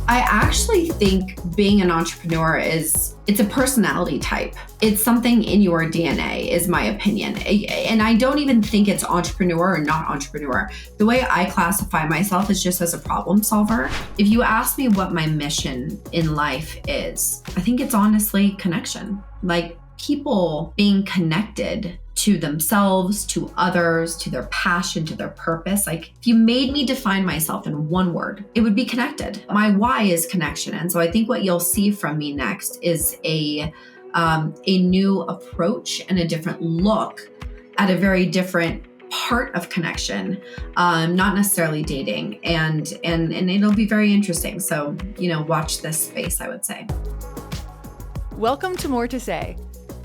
I actually think being an entrepreneur it's a personality type. It's something in your DNA, is my opinion. And I don't even think it's entrepreneur or not entrepreneur. The way I classify myself is just as a problem solver. If you ask me what my mission in life is, I think it's honestly connection. Like people being connected to themselves, to others, to their passion, to their purpose. Like if you made me define myself in one word, it would be connected. My why is connection. And so I think what you'll see from me next is a new approach and a different look at a very different part of connection, not necessarily dating. And it'll be very interesting. So, watch this space, I would say. Welcome to More to Say.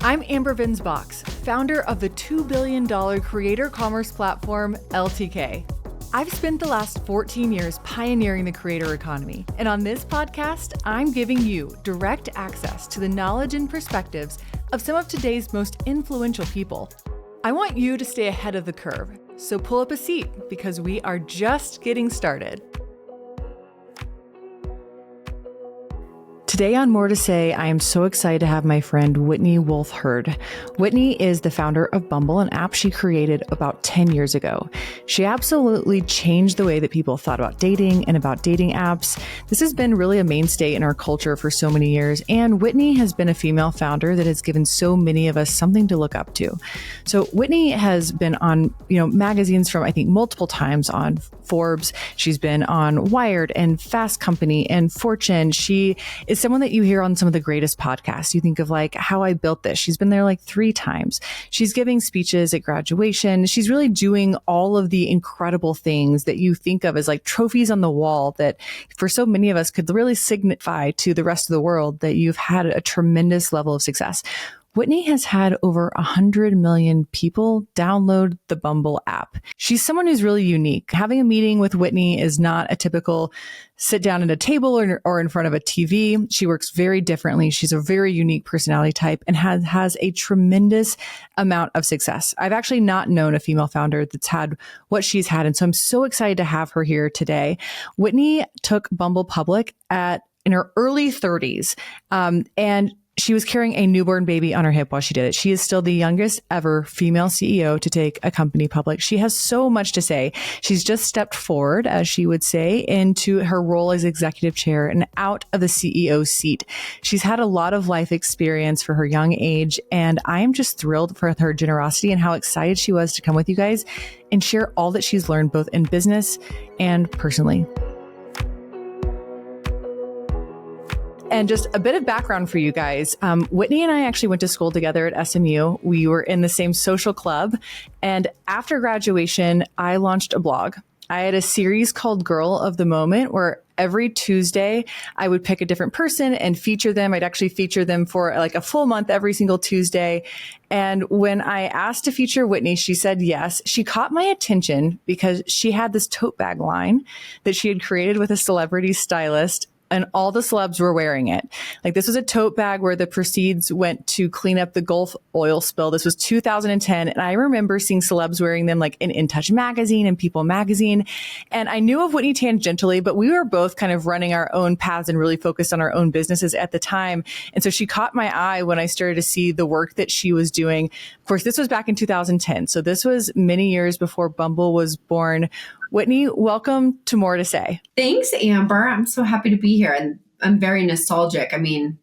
I'm Amber Vinsbox, founder of the $2 billion creator commerce platform, LTK. I've spent the last 14 years pioneering the creator economy. And on this podcast, I'm giving you direct access to the knowledge and perspectives of some of today's most influential people. I want you to stay ahead of the curve, so pull up a seat because we are just getting started. Today on More to Say, I am so excited to have my friend Whitney Wolfe Herd. Whitney is the founder of Bumble, an app she created about 10 years ago. She absolutely changed the way that people thought about dating and about dating apps. This has been really a mainstay in our culture for so many years, and Whitney has been a female founder that has given so many of us something to look up to. So Whitney has been on, magazines from, I think, multiple times on Forbes. She's been on Wired and Fast Company and Fortune. She is someone that you hear on some of the greatest podcasts. You think of like How I Built This. She's been there like 3 times. She's giving speeches at graduation. She's really doing all of the incredible things that you think of as like trophies on the wall that for so many of us could really signify to the rest of the world that you've had a tremendous level of success. Whitney has had over 100 million people download the Bumble app. She's someone who's really unique. Having a meeting with Whitney is not a typical sit down at a table or in front of a TV. She works very differently. She's a very unique personality type and has a tremendous amount of success. I've actually not known a female founder that's had what she's had. And so I'm so excited to have her here today. Whitney took Bumble public in her early 30s. And she was carrying a newborn baby on her hip while she did it. She is still the youngest ever female CEO to take a company public. She has so much to say. She's just stepped forward, as she would say, into her role as executive chair and out of the CEO seat. She's had a lot of life experience for her young age, and I am just thrilled for her generosity and how excited she was to come with you guys and share all that she's learned both in business and personally. And just a bit of background for you guys. Whitney and I actually went to school together at SMU. We were in the same social club. And after graduation, I launched a blog. I had a series called Girl of the Moment where every Tuesday I would pick a different person and feature them. I'd actually feature them for like a full month every single Tuesday. And when I asked to feature Whitney, she said yes. She caught my attention because she had this tote bag line that she had created with a celebrity stylist. And all the celebs were wearing it. Like this was a tote bag where the proceeds went to clean up the Gulf oil spill. This was 2010. And I remember seeing celebs wearing them like in Touch magazine and People magazine. And I knew of Whitney tangentially, but we were both kind of running our own paths and really focused on our own businesses at the time. And so she caught my eye when I started to see the work that she was doing. Of course, this was back in 2010. So this was many years before Bumble was born. Whitney, welcome to More to Say. Thanks, Amber. I'm so happy to be here. And I'm very nostalgic. I mean,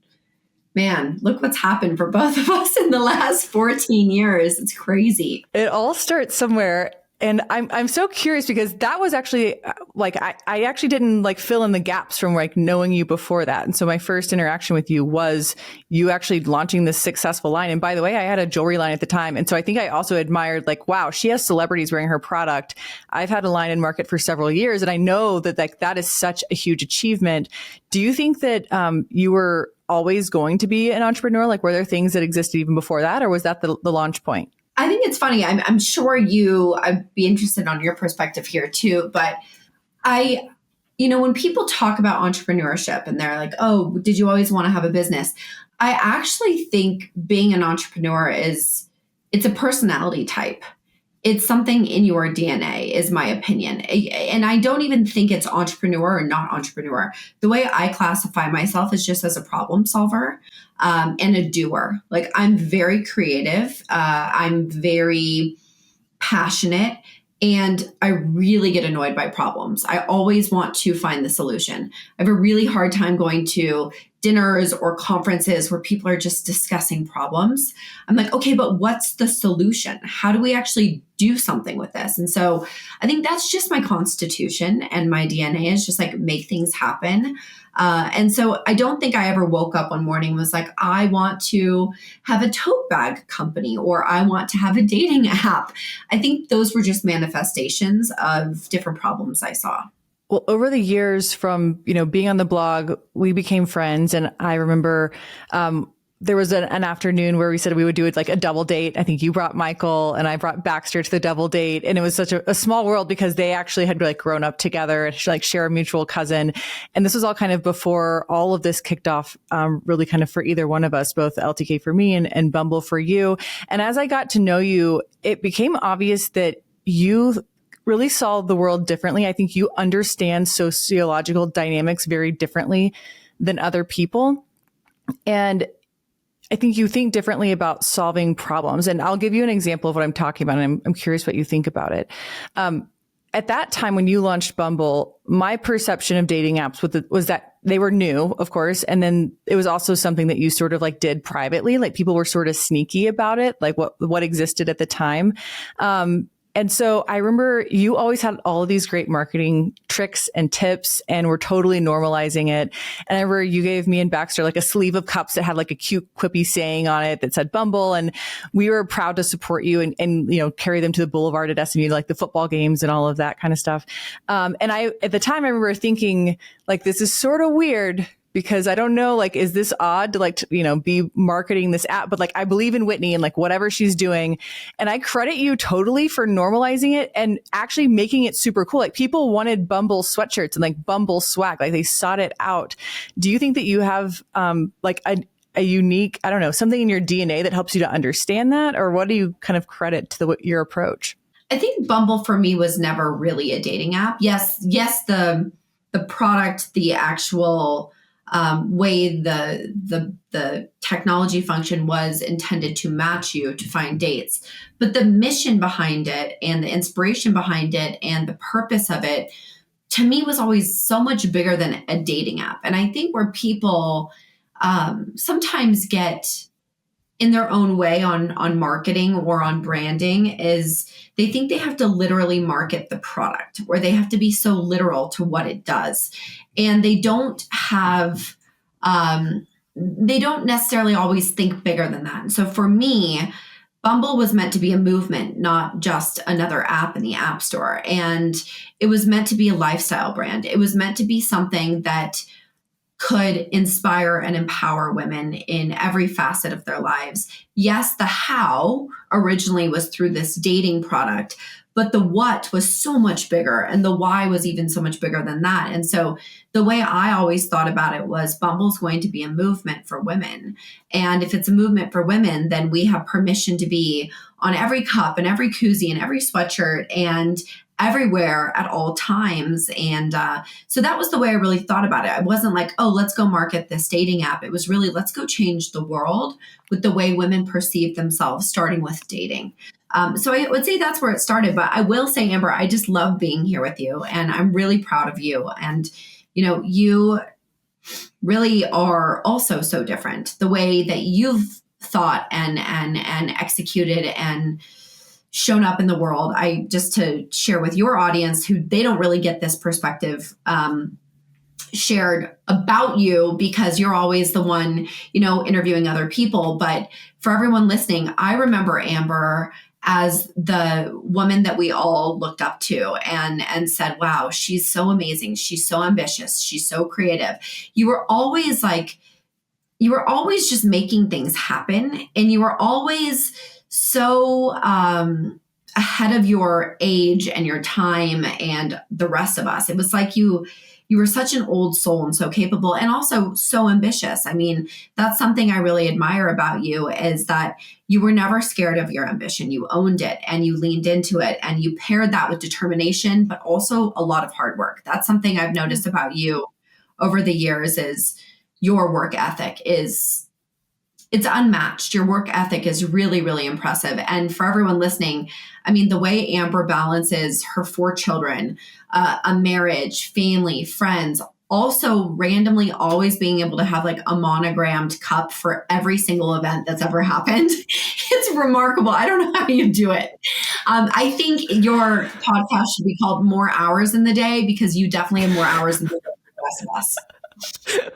man, look what's happened for both of us in the last 14 years. It's crazy. It all starts somewhere. And I'm so curious because that was actually like, I actually didn't like fill in the gaps from like knowing you before that. And so my first interaction with you was you actually launching this successful line. And by the way, I had a jewelry line at the time. And so I think I also admired like, wow, she has celebrities wearing her product. I've had a line in market for several years. And I know that like that is such a huge achievement. Do you think that you were always going to be an entrepreneur? Like were there things that existed even before that? Or was that the launch point? I think it's funny. I'm sure I'd be interested on your perspective here too. But when people talk about entrepreneurship and they're like, oh, did you always want to have a business? I actually think being an entrepreneur it's a personality type. It's something in your DNA, is my opinion. And I don't even think it's entrepreneur or not entrepreneur. The way I classify myself is just as a problem solver, and a doer. Like, I'm very creative. I'm very passionate, and I really get annoyed by problems. I always want to find the solution. I have a really hard time going to dinners or conferences where people are just discussing problems. I'm like, okay, but what's the solution? How do we actually do something with this? And so I think that's just my constitution, and my DNA is just like make things happen. And so I don't think I ever woke up one morning and was like, I want to have a tote bag company, or I want to have a dating app. I think those were just manifestations of different problems I saw. Well, over the years from, being on the blog, we became friends. And I remember, there was an afternoon where we said we would do like a double date. I think you brought Michael and I brought Baxter to the double date. And it was such a small world because they actually had like grown up together and like share a mutual cousin. And this was all kind of before all of this kicked off, really kind of for either one of us, both LTK for me and Bumble for you. And as I got to know you, it became obvious that you really saw the world differently. I think you understand sociological dynamics very differently than other people. And I think you think differently about solving problems. And I'll give you an example of what I'm talking about. And I'm curious what you think about it. At that time, when you launched Bumble, my perception of dating apps was that they were new, of course. And then it was also something that you sort of like did privately. Like people were sort of sneaky about it, like what existed at the time. And so I remember you always had all of these great marketing tricks and tips, and were totally normalizing it. And I remember you gave me and Baxter like a sleeve of cups that had like a cute quippy saying on it that said Bumble. And we were proud to support you and carry them to the boulevard at SMU, like the football games and all of that kind of stuff. And at the time I remember thinking like, this is sort of weird, because I don't know, like, is this odd to be marketing this app? But like, I believe in Whitney and like whatever she's doing. And I credit you totally for normalizing it and actually making it super cool. Like people wanted Bumble sweatshirts and like Bumble swag, like they sought it out. Do you think that you have like a unique, I don't know, something in your DNA that helps you to understand that? Or what do you kind of credit to your approach? I think Bumble for me was never really a dating app. Yes, the product, the actual way the technology function was intended to match you to find dates. But the mission behind it and the inspiration behind it and the purpose of it, to me, was always so much bigger than a dating app. And I think where people sometimes get in their own way on marketing or on branding is they think they have to literally market the product, or they have to be so literal to what it does. And they don't have, they don't necessarily always think bigger than that. And so for me, Bumble was meant to be a movement, not just another app in the App Store. And it was meant to be a lifestyle brand. It was meant to be something that could inspire and empower women in every facet of their lives. Yes, the how originally was through this dating product, but the what was so much bigger, and the why was even so much bigger than that. And so the way I always thought about it was Bumble's going to be a movement for women. And if it's a movement for women, then we have permission to be on every cup and every koozie and every sweatshirt and everywhere at all times. And so that was the way I really thought about it. I wasn't like, oh, let's go market this dating app. It was really, let's go change the world with the way women perceive themselves, starting with dating. So I would say that's where it started. But I will say, Amber, I just love being here with you, and I'm really proud of you. And, you really are also so different. The way that you've thought and executed and shown up in the world. I just to share with your audience who they don't really get this perspective shared about you, because you're always the one, interviewing other people. But for everyone listening, I remember Amber as the woman that we all looked up to and said, wow, she's so amazing. She's so ambitious. She's so creative. You were always just making things happen. And you were always so ahead of your age and your time and the rest of us. It was like you were such an old soul and so capable and also so ambitious. I mean, that's something I really admire about you, is that you were never scared of your ambition. You owned it and you leaned into it, and you paired that with determination, but also a lot of hard work. That's something I've noticed about you over the years, is your work ethic it's unmatched. Your work ethic is really, really impressive. And for everyone listening, I mean, the way Amber balances her 4 children, a marriage, family, friends, also randomly always being able to have like a monogrammed cup for every single event that's ever happened. It's remarkable. I don't know how you do it. I think your podcast should be called More Hours in the Day, because you definitely have more hours in the day than the rest of us.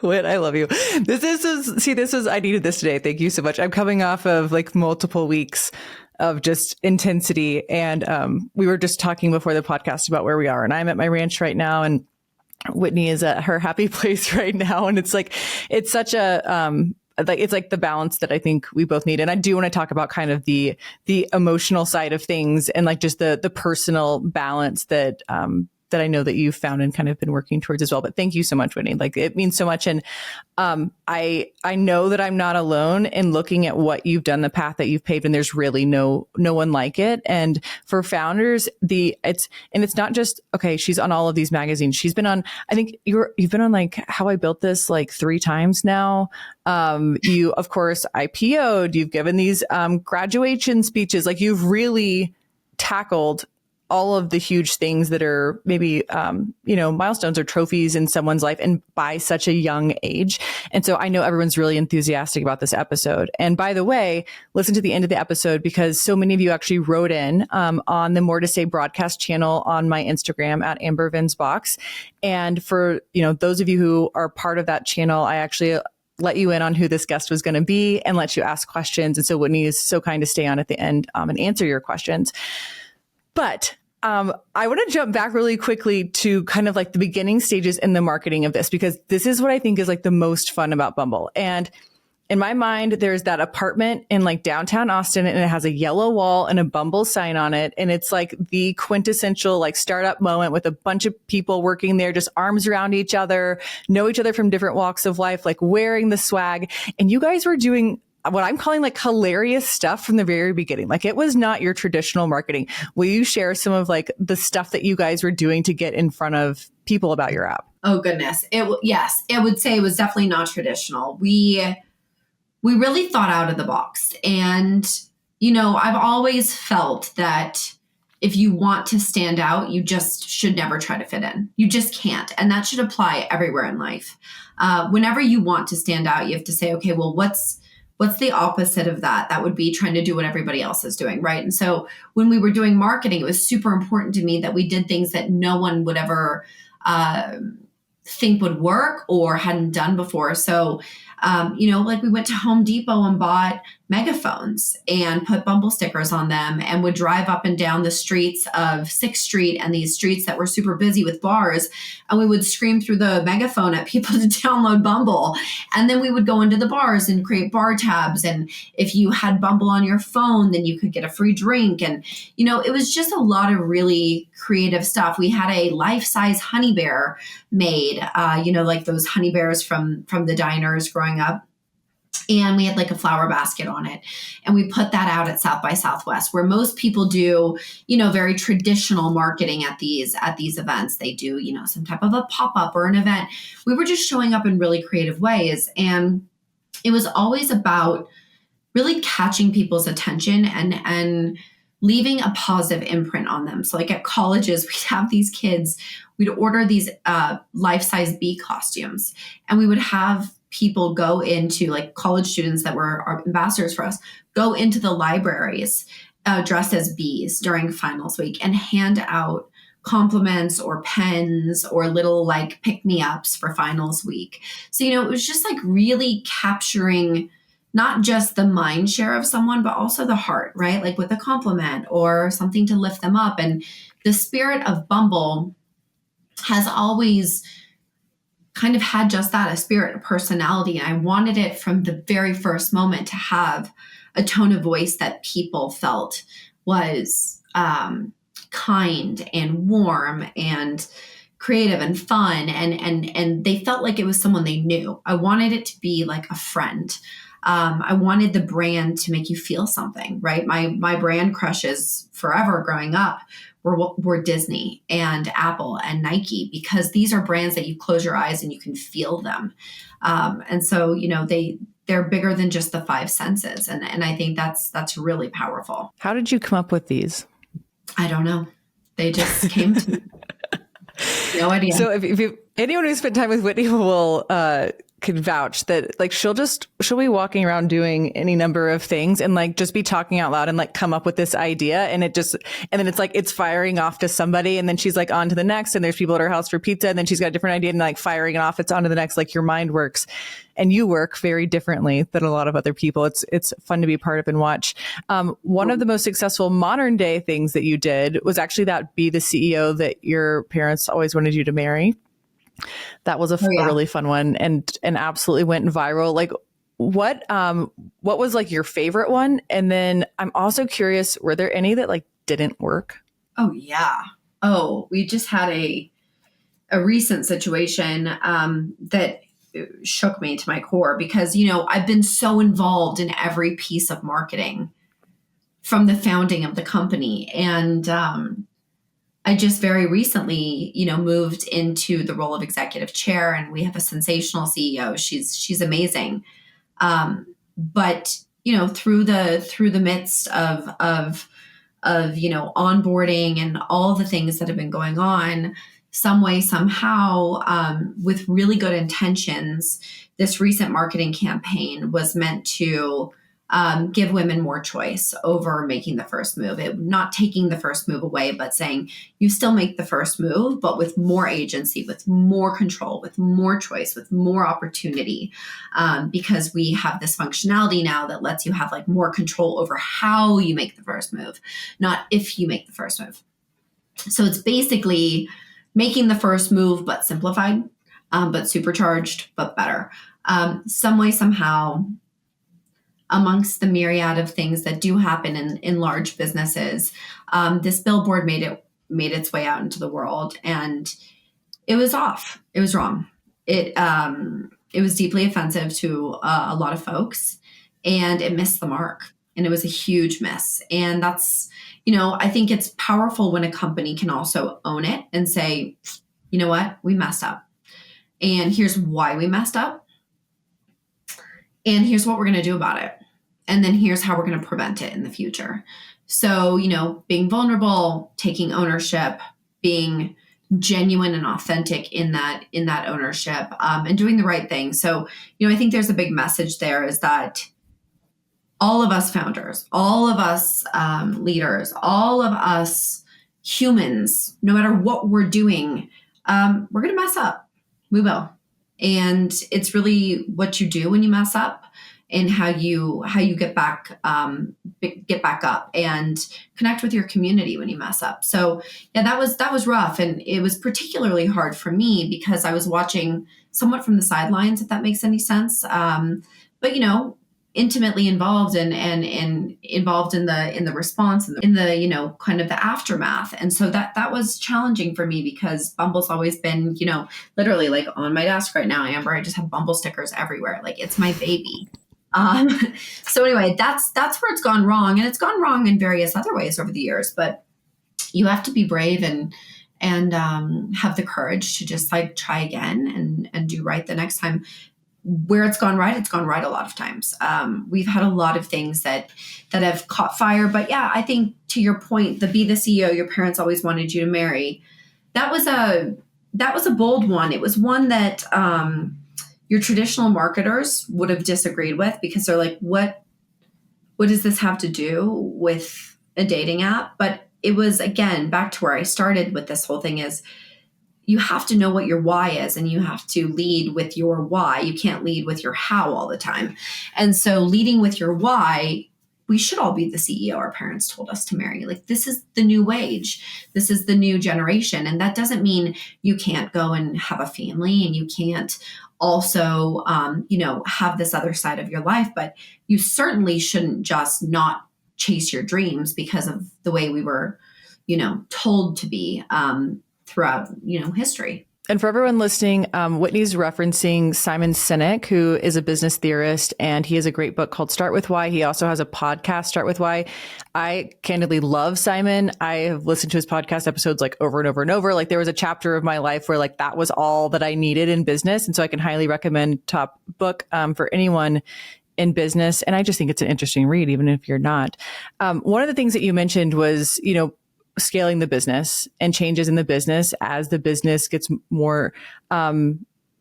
Whit, I love you. I needed this today. Thank you so much. I'm coming off of like multiple weeks of just intensity. And we were just talking before the podcast about where we are. And I'm at my ranch right now, and Whitney is at her happy place right now. And it's like, it's such a, it's like the balance that I think we both need. And I do want to talk about kind of the emotional side of things, and like just the personal balance that, that I know that you've found and kind of been working towards as well. But thank you so much, Whitney. Like, it means so much. And I know that I'm not alone in looking at what you've done, the path that you've paved, and there's really no one like it. And for founders, it's not just, okay, she's on all of these magazines. She's been on, I think you've been on like How I Built This like 3 times now. You, of course, IPO'd, you've given these graduation speeches. Like, you've really tackled all of the huge things that are maybe, milestones or trophies in someone's life, and by such a young age. And so I know everyone's really enthusiastic about this episode. And by the way, listen to the end of the episode, because so many of you actually wrote in on the More to Say broadcast channel on my Instagram at Amber Vin's Box. And for, those of you who are part of that channel, I actually let you in on who this guest was going to be and let you ask questions. And so Whitney is so kind to stay on at the end and answer your questions. But I want to jump back really quickly to kind of like the beginning stages in the marketing of this, because this is what I think is like the most fun about Bumble. And in my mind, there's that apartment in like downtown Austin, and it has a yellow wall and a Bumble sign on it. And it's like the quintessential like startup moment with a bunch of people working there, just arms around each other, know each other from different walks of life, like wearing the swag. And you guys were doing what I'm calling like hilarious stuff from the very beginning. Like, it was not your traditional marketing. Will you share some of like the stuff that you guys were doing to get in front of people about your app? Oh goodness. Yes, I would say it was definitely not traditional. We really thought out of the box. And, I've always felt that if you want to stand out, you just should never try to fit in. You just can't. And that should apply everywhere in life. Whenever you want to stand out, you have to say, okay, well, what's the opposite of that? That would be trying to do what everybody else is doing, right? And so when we were doing marketing, it was super important to me that we did things that no one would ever think would work or hadn't done before. So, like we went to Home Depot and bought megaphones and put Bumble stickers on them, and would drive up and down the streets of 6th Street and these streets that were super busy with bars. And we would scream through the megaphone at people to download Bumble. And then we would go into the bars and create bar tabs. And if you had Bumble on your phone, then you could get a free drink. And, it was just a lot of really creative stuff. We had a life-size honey bear made, like those honey bears from the diners growing up. And we had like a flower basket on it. And we put that out at South by Southwest, where most people do, very traditional marketing at these events. They do, some type of a pop-up or an event. We were just showing up in really creative ways. And it was always about really catching people's attention and leaving a positive imprint on them. So like at colleges, we'd have these kids, we'd order these life-size bee costumes, and we would have people go into, like college students that were our ambassadors for us, go into the libraries dressed as bees during finals week and hand out compliments or pens or little like pick-me-ups for finals week. So, it was just like really capturing not just the mind share of someone, but also the heart, right? Like with a compliment or something to lift them up. And the spirit of Bumble has always kind of had just that, a spirit, a personality. And I wanted it from the very first moment to have a tone of voice that people felt was kind and warm and creative and fun, and they felt like it was someone they knew. I wanted it to be like a friend. I wanted the brand to make you feel something, right? My brand crushes forever growing up were Disney and Apple and Nike, because these are brands that you close your eyes and you can feel them. And so, they're bigger than just the five senses. And I think that's really powerful. How did you come up with these? I don't know. They just came to me. No idea. So if anyone who spent time with Whitney will can vouch that like she'll be walking around doing any number of things and like just be talking out loud and like come up with this idea, and then it's like it's firing off to somebody, and then she's like on to the next, and there's people at her house for pizza, and then she's got a different idea and like firing it off, it's on to the next. Like your mind works, and you work very differently than a lot of other people. It's fun to be part of and watch. One of the most successful modern day things that you did was actually that be the CEO that your parents always wanted you to marry. That was a really fun one and absolutely went viral. Like what was like your favorite one? And then I'm also curious, were there any that like didn't work? Oh yeah. Oh, we just had a recent situation that shook me to my core, because, I've been so involved in every piece of marketing from the founding of the company. And I just very recently, moved into the role of executive chair, and we have a sensational CEO. She's amazing. But through the midst of onboarding and all the things that have been going on, some way, somehow, with really good intentions, this recent marketing campaign was meant to give women more choice over making the first move. Not taking the first move away, but saying you still make the first move, but with more agency, with more control, with more choice, with more opportunity, because we have this functionality now that lets you have like more control over how you make the first move, not if you make the first move. So it's basically making the first move, but simplified, but supercharged, but better. Some way, somehow, amongst the myriad of things that do happen in large businesses, this billboard made its way out into the world, and it was off. It was wrong. It was deeply offensive to a lot of folks, and it missed the mark. And it was a huge miss. And that's, I think it's powerful when a company can also own it and say, you know what, we messed up. And here's why we messed up. And here's what we're going to do about it. And then here's how we're going to prevent it in the future. So, being vulnerable, taking ownership, being genuine and authentic in that ownership, and doing the right thing. So, I think there's a big message there, is that all of us founders, all of us leaders, all of us humans, no matter what we're doing, we're going to mess up. We will. And it's really what you do when you mess up, and how you get back up and connect with your community when you mess up. So yeah, that was rough. And it was particularly hard for me because I was watching somewhat from the sidelines, if that makes any sense. But intimately involved and involved in the response and in the kind of the aftermath. And so that was challenging for me, because Bumble's always been, literally like on my desk right now, Amber, I just have Bumble stickers everywhere. Like it's my baby. So anyway, that's where it's gone wrong. And it's gone wrong in various other ways over the years, but you have to be brave and have the courage to just like try again and do right the next time. Where it's gone right a lot of times. We've had a lot of things that have caught fire, but yeah, I think to your point, the be the CEO your parents always wanted you to marry, that was a bold one. It was one that your traditional marketers would have disagreed with, because they're like, what does this have to do with a dating app? But it was, again, back to where I started with this whole thing, is you have to know what your why is, and you have to lead with your why. You can't lead with your how all the time. And so leading with your why, we should all be the CEO our parents told us to marry. Like, this is the new age. This is the new generation. And that doesn't mean you can't go and have a family, and you can't also, have this other side of your life, but you certainly shouldn't just not chase your dreams because of the way we were, told to be throughout, history. And for everyone listening, Whitney's referencing Simon Sinek, who is a business theorist, and he has a great book called Start With Why. He also has a podcast, Start With Why. I candidly love Simon. I have listened to his podcast episodes like over and over and over. Like there was a chapter of my life where like that was all that I needed in business. And so I can highly recommend top book for anyone in business. And I just think it's an interesting read, even if you're not. One of the things that you mentioned was, scaling the business and changes in the business as the business gets more,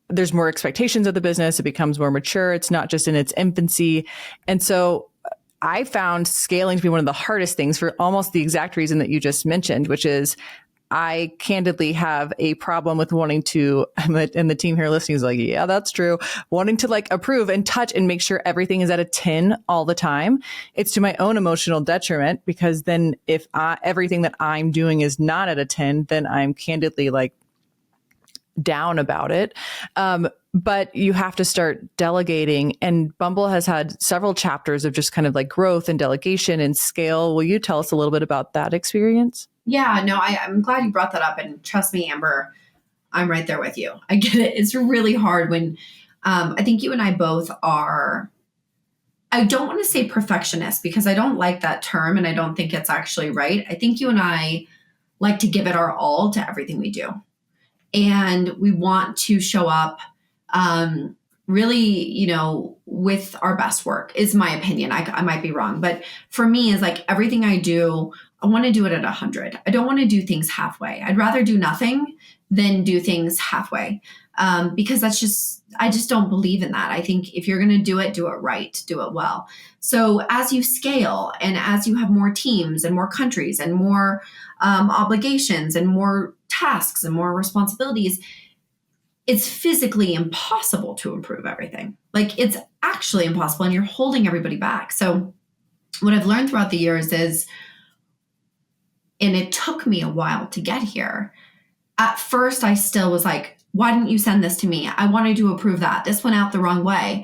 there's more expectations of the business. It becomes more mature. It's not just in its infancy. And so I found scaling to be one of the hardest things for almost the exact reason that you just mentioned, which is I candidly have a problem with wanting to, and the team here listening is like, yeah, that's true. Wanting to like approve and touch and make sure everything is at a 10 all the time. It's to my own emotional detriment, because then if everything that I'm doing is not at a 10, then I'm candidly like down about it. But you have to start delegating, and Bumble has had several chapters of just kind of like growth and delegation and scale. Will you tell us a little bit about that experience? Yeah, no, I'm glad you brought that up. And trust me, Amber, I'm right there with you. I get it. It's really hard when I think you and I both are, I don't want to say perfectionist because I don't like that term and I don't think it's actually right. I think you and I like to give it our all to everything we do. And we want to show up really, with our best work is my opinion. I might be wrong, but for me is like everything I do, I want to do it at 100. I don't want to do things halfway. I'd rather do nothing than do things halfway. Because I just don't believe in that. I think if you're going to do it right, do it well. So as you scale and as you have more teams and more countries and more obligations and more tasks and more responsibilities, it's physically impossible to improve everything. Like it's actually impossible and you're holding everybody back. So what I've learned throughout the years is, and it took me a while to get here. At first, I still was like, why didn't you send this to me? I wanted to approve that. This went out the wrong way.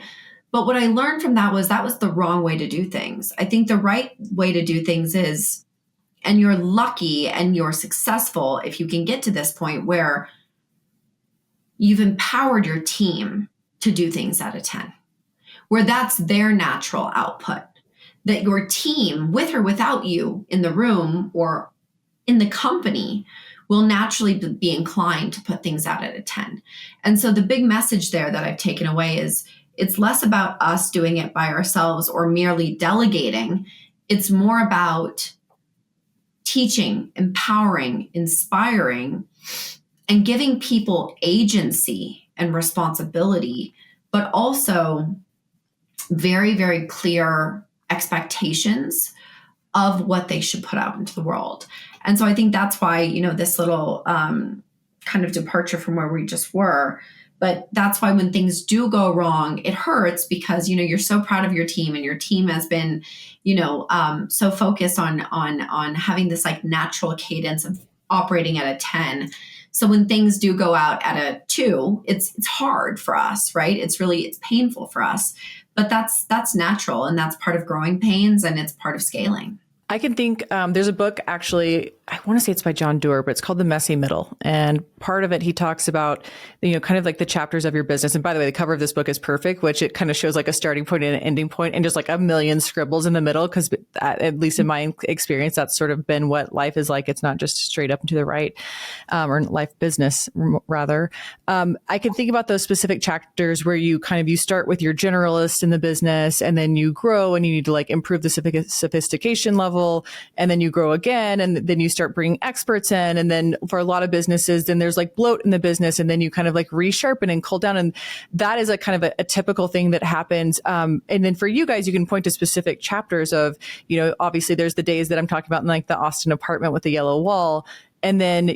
But what I learned from that was the wrong way to do things. I think the right way to do things is, and you're lucky and you're successful if you can get to this point where you've empowered your team to do things at a 10, where that's their natural output, that your team, with or without you in the room or in the company, will naturally be inclined to put things out at a 10. And so the big message there that I've taken away is it's less about us doing it by ourselves or merely delegating. It's more about teaching, empowering, inspiring, and giving people agency and responsibility, but also very, very clear expectations of what they should put out into the world. And so I think that's why, this little kind of departure from where we just were, but that's why when things do go wrong, it hurts because, you're so proud of your team and your team has been, so focused on having this like natural cadence of operating at a 10. So when things do go out at a 2, it's hard for us, right? It's painful for us, but that's natural. And that's part of growing pains and it's part of scaling. I can think there's a book, actually, I want to say it's by John Doerr, but it's called The Messy Middle. And part of it, he talks about, kind of like the chapters of your business. And by the way, the cover of this book is perfect, which it kind of shows like a starting point and an ending point and just like a million scribbles in the middle. Because at least in my experience, that's sort of been what life is like. It's not just straight up and to the right, or life business rather. I can think about those specific chapters where you start with your generalist in the business and then you grow and you need to like improve the sophistication level. And then you grow again, and then you start bringing experts in. And then for a lot of businesses, then there's like bloat in the business, and then you kind of like resharpen and cool down. And that is a kind of a typical thing that happens. And then for you guys, you can point to specific chapters of, obviously there's the days that I'm talking about in like the Austin apartment with the yellow wall. And then,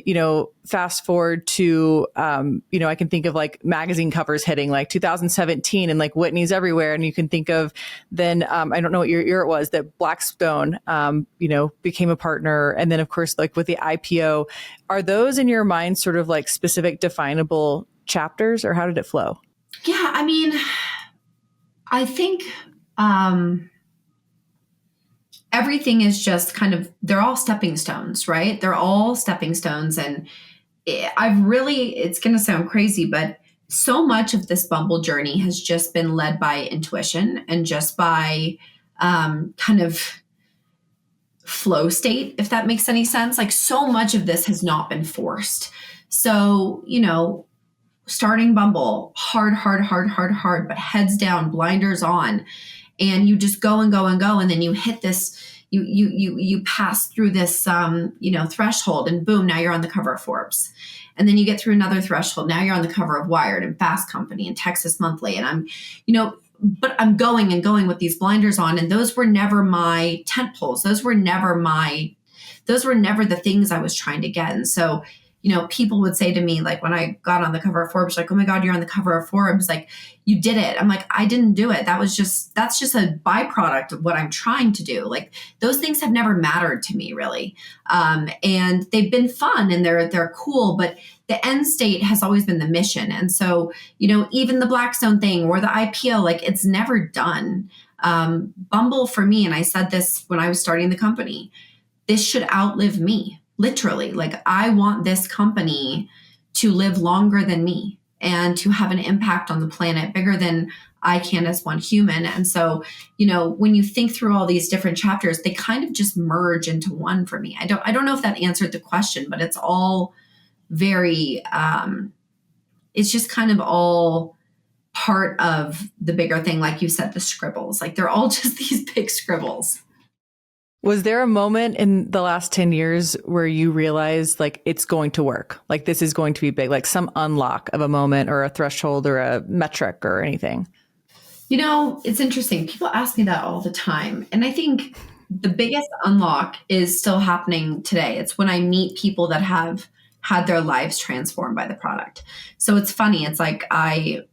fast forward to, I can think of like magazine covers hitting like 2017 and like Whitney's everywhere. And you can think of then, I don't know what year it was that Blackstone, became a partner. And then of course, like with the IPO, are those in your mind sort of like specific definable chapters, or how did it flow? Yeah. I mean, I think, everything is just kind of, they're all stepping stones, right? They're all stepping stones. And it's going to sound crazy, but so much of this Bumble journey has just been led by intuition and just by kind of flow state, if that makes any sense. Like, so much of this has not been forced. So, starting Bumble, hard, but heads down, blinders on, and you just go and go and go, and then you hit this, you pass through this threshold, and boom, now you're on the cover of Forbes. And then you get through another threshold, now you're on the cover of Wired and Fast Company and Texas Monthly, and but I'm going and going with these blinders on, and those were never my tent poles. Those were never the things I was trying to get. And so, people would say to me, like, when I got on the cover of Forbes, like, oh my God, you're on the cover of Forbes. Like, you did it. I'm like, I didn't do it. That's just a byproduct of what I'm trying to do. Like, those things have never mattered to me, really. And they've been fun and they're cool, but the end state has always been the mission. And so, even the Blackstone thing or the IPO, like, it's never done. Bumble for me, and I said this when I was starting the company, this should outlive me. Literally, like, I want this company to live longer than me and to have an impact on the planet bigger than I can as one human. And so, when you think through all these different chapters, they kind of just merge into one for me. I don't know if that answered the question, but it's all very, it's just kind of all part of the bigger thing. Like you said, the scribbles, like, they're all just these big scribbles. Was there a moment in the last 10 years where you realized, like, it's going to work? Like, this is going to be big, like some unlock of a moment or a threshold or a metric or anything? It's interesting. People ask me that all the time. And I think the biggest unlock is still happening today. It's when I meet people that have had their lives transformed by the product. So it's funny. It's like the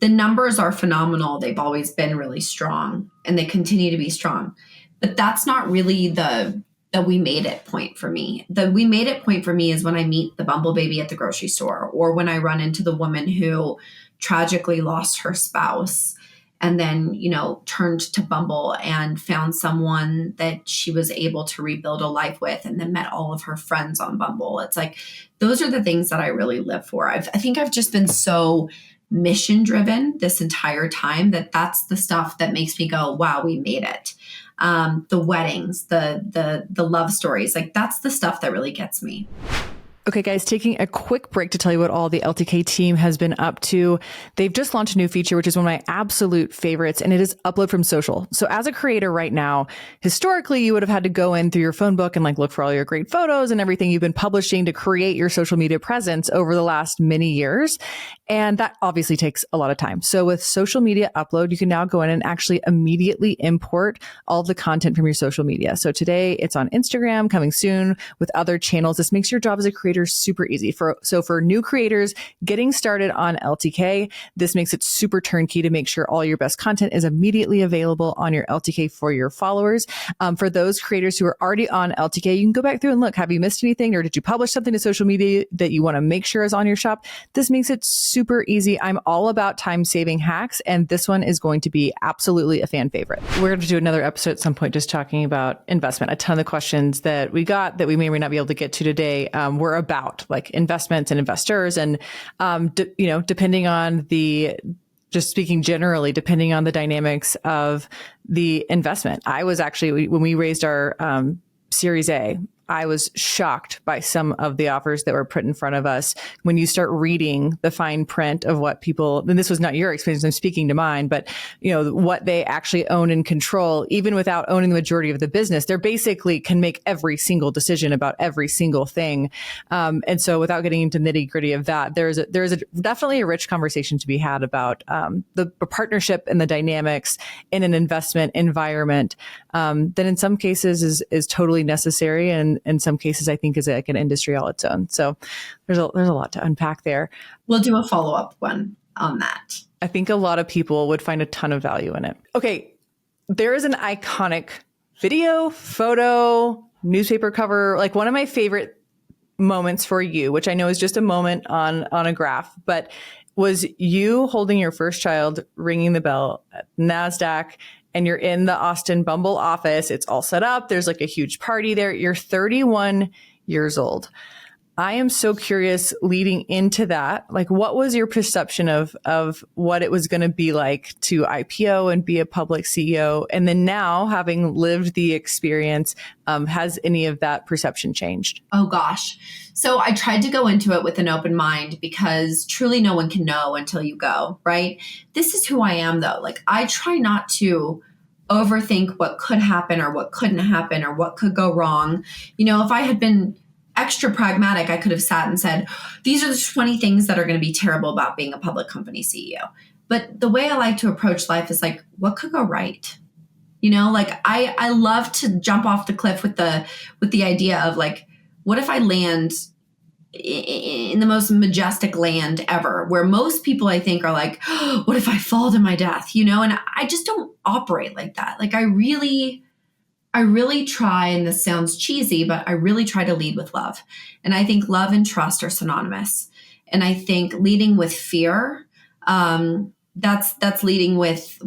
numbers are phenomenal. They've always been really strong and they continue to be strong. But that's not really the we made it point for me. The we made it point for me is when I meet the Bumble baby at the grocery store, or when I run into the woman who tragically lost her spouse and then, turned to Bumble and found someone that she was able to rebuild a life with, and then met all of her friends on Bumble. It's like, those are the things that I really live for. I think I've just been so mission driven this entire time that's the stuff that makes me go, wow, we made it. The weddings, the love stories, like, that's the stuff that really gets me. Okay, guys, taking a quick break to tell you what all the LTK team has been up to. They've just launched a new feature, which is one of my absolute favorites, and it is upload from social. So as a creator right now, historically, you would have had to go in through your phone book and look for all your great photos and everything you've been publishing to create your social media presence over the last many years. And that obviously takes a lot of time. So with social media upload, you can now go in and actually immediately import all of the content from your social media. So today it's on Instagram, coming soon with other channels. This makes your job as a creator super easy. So for new creators getting started on LTK, this makes it super turnkey to make sure all your best content is immediately available on your LTK for your followers. For those creators who are already on LTK, you can go back through and look, have you missed anything, or did you publish something to social media that you want to make sure is on your shop? This makes it super easy. I'm all about time-saving hacks, and this one is going to be absolutely a fan favorite. We're going to do another episode at some point just talking about investment. A ton of the questions that we got that we may or may not be able to get to today were about investments and investors, and depending on just speaking generally, depending on the dynamics of the investment. I was actually, when we raised our Series A, I was shocked by some of the offers that were put in front of us. When you start reading the fine print of what people, and this was not your experience, I'm speaking to mine, but what they actually own and control, even without owning the majority of the business, they basically can make every single decision about every single thing. And so without getting into nitty gritty of that, there's definitely a rich conversation to be had about the partnership and the dynamics in an investment environment that in some cases is totally necessary, and in some cases I think is like an industry all its own. So there's a lot to unpack there. We'll do a follow-up one on that. I think a lot of people would find a ton of value in it. Okay, there is an iconic video, photo, newspaper cover, like one of my favorite moments for you, which I know is just a moment on a graph, but was you holding your first child, ringing the bell at NASDAQ, and you're in the Austin Bumble office. It's all set up. There's like a huge party there. You're 31 years old. I am so curious leading into that. Like, what was your perception of what it was going to be like to IPO and be a public CEO? And then now, having lived the experience, has any of that perception changed? Oh gosh. So I tried to go into it with an open mind because truly no one can know until you go, right? This is who I am though. Like, I try not to overthink what could happen or what couldn't happen or what could go wrong. If I had been extra pragmatic, I could have sat and said, these are the 20 things that are going to be terrible about being a public company CEO. But the way I like to approach life is like, what could go right? Like I love to jump off the cliff with the idea of like, what if I land in the most majestic land ever, where most people I think are like, oh, what if I fall to my death? And I just don't operate like that. Like I really try, and this sounds cheesy, but I really try to lead with love. And I think love and trust are synonymous. And I think leading with fear, that's leading with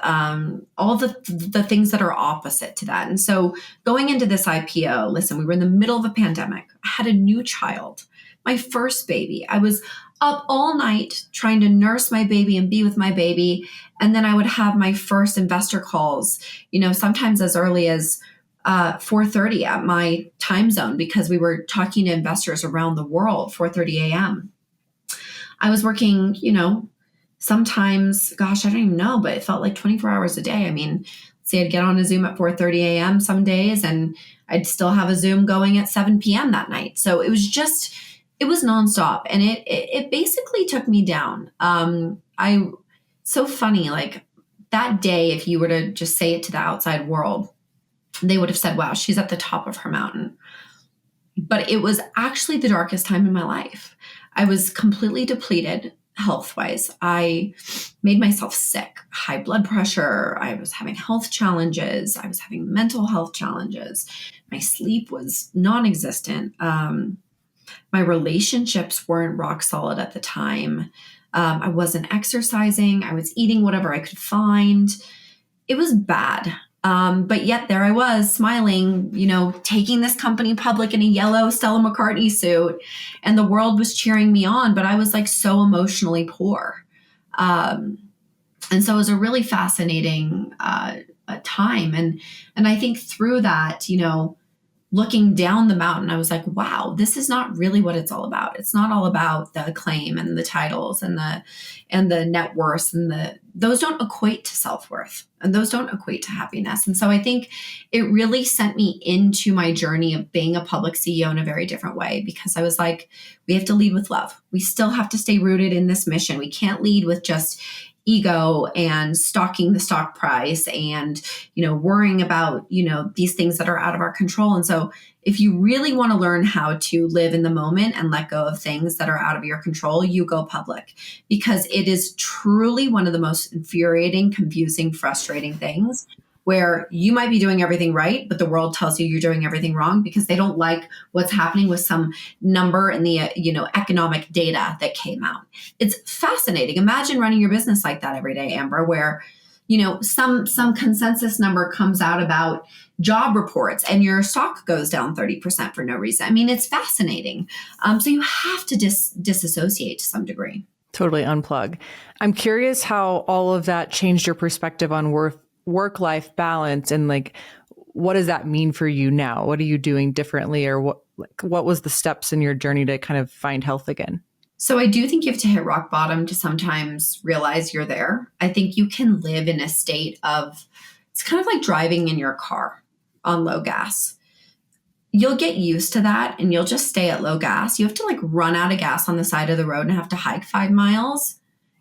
all the things that are opposite to that. And so going into this IPO, listen, we were in the middle of a pandemic. I had a new child, my first baby. I was up all night trying to nurse my baby and be with my baby. And then I would have my first investor calls, sometimes as early as 4:30 at my time zone, because we were talking to investors around the world, 4:30 a.m. I was working, sometimes, gosh, I don't even know, but it felt like 24 hours a day. I mean, say I'd get on a Zoom at 4:30 a.m. some days, and I'd still have a Zoom going at 7 p.m. that night. So it was nonstop. And it basically took me down. So funny, like that day, if you were to just say it to the outside world, they would have said, wow, she's at the top of her mountain. But it was actually the darkest time in my life. I was completely depleted health-wise. I made myself sick, high blood pressure. I was having health challenges. I was having mental health challenges. My sleep was non-existent. My relationships weren't rock solid at the time. I wasn't exercising. I was eating whatever I could find. It was bad. But yet there I was smiling, taking this company public in a yellow Stella McCartney suit, and the world was cheering me on, but I was like so emotionally poor. And so it was a really fascinating time. And I think through that, looking down the mountain, I was like, wow, this is not really what it's all about. It's not all about the acclaim and the titles and the net worth and those don't equate to self-worth, and those don't equate to happiness. And so I think it really sent me into my journey of being a public CEO in a very different way, because I was like, we have to lead with love. We still have to stay rooted in this mission. We can't lead with just ego and stalking the stock price and, worrying about, these things that are out of our control. And so if you really want to learn how to live in the moment and let go of things that are out of your control, you go public, because it is truly one of the most infuriating, confusing, frustrating things, where you might be doing everything right, but the world tells you you're doing everything wrong because they don't like what's happening with some number in the economic data that came out. It's fascinating. Imagine running your business like that every day, Amber, where some consensus number comes out about job reports and your stock goes down 30% for no reason. I mean, it's fascinating. So you have to disassociate to some degree. Totally unplug. I'm curious how all of that changed your perspective on work-life balance, and like, what does that mean for you now? What are you doing differently, or what was the steps in your journey to kind of find health again? So I do think you have to hit rock bottom to sometimes realize you're there. I think you can live in a state of, it's kind of like driving in your car on low gas. You'll get used to that and you'll just stay at low gas. You have to like run out of gas on the side of the road and have to hike 5 miles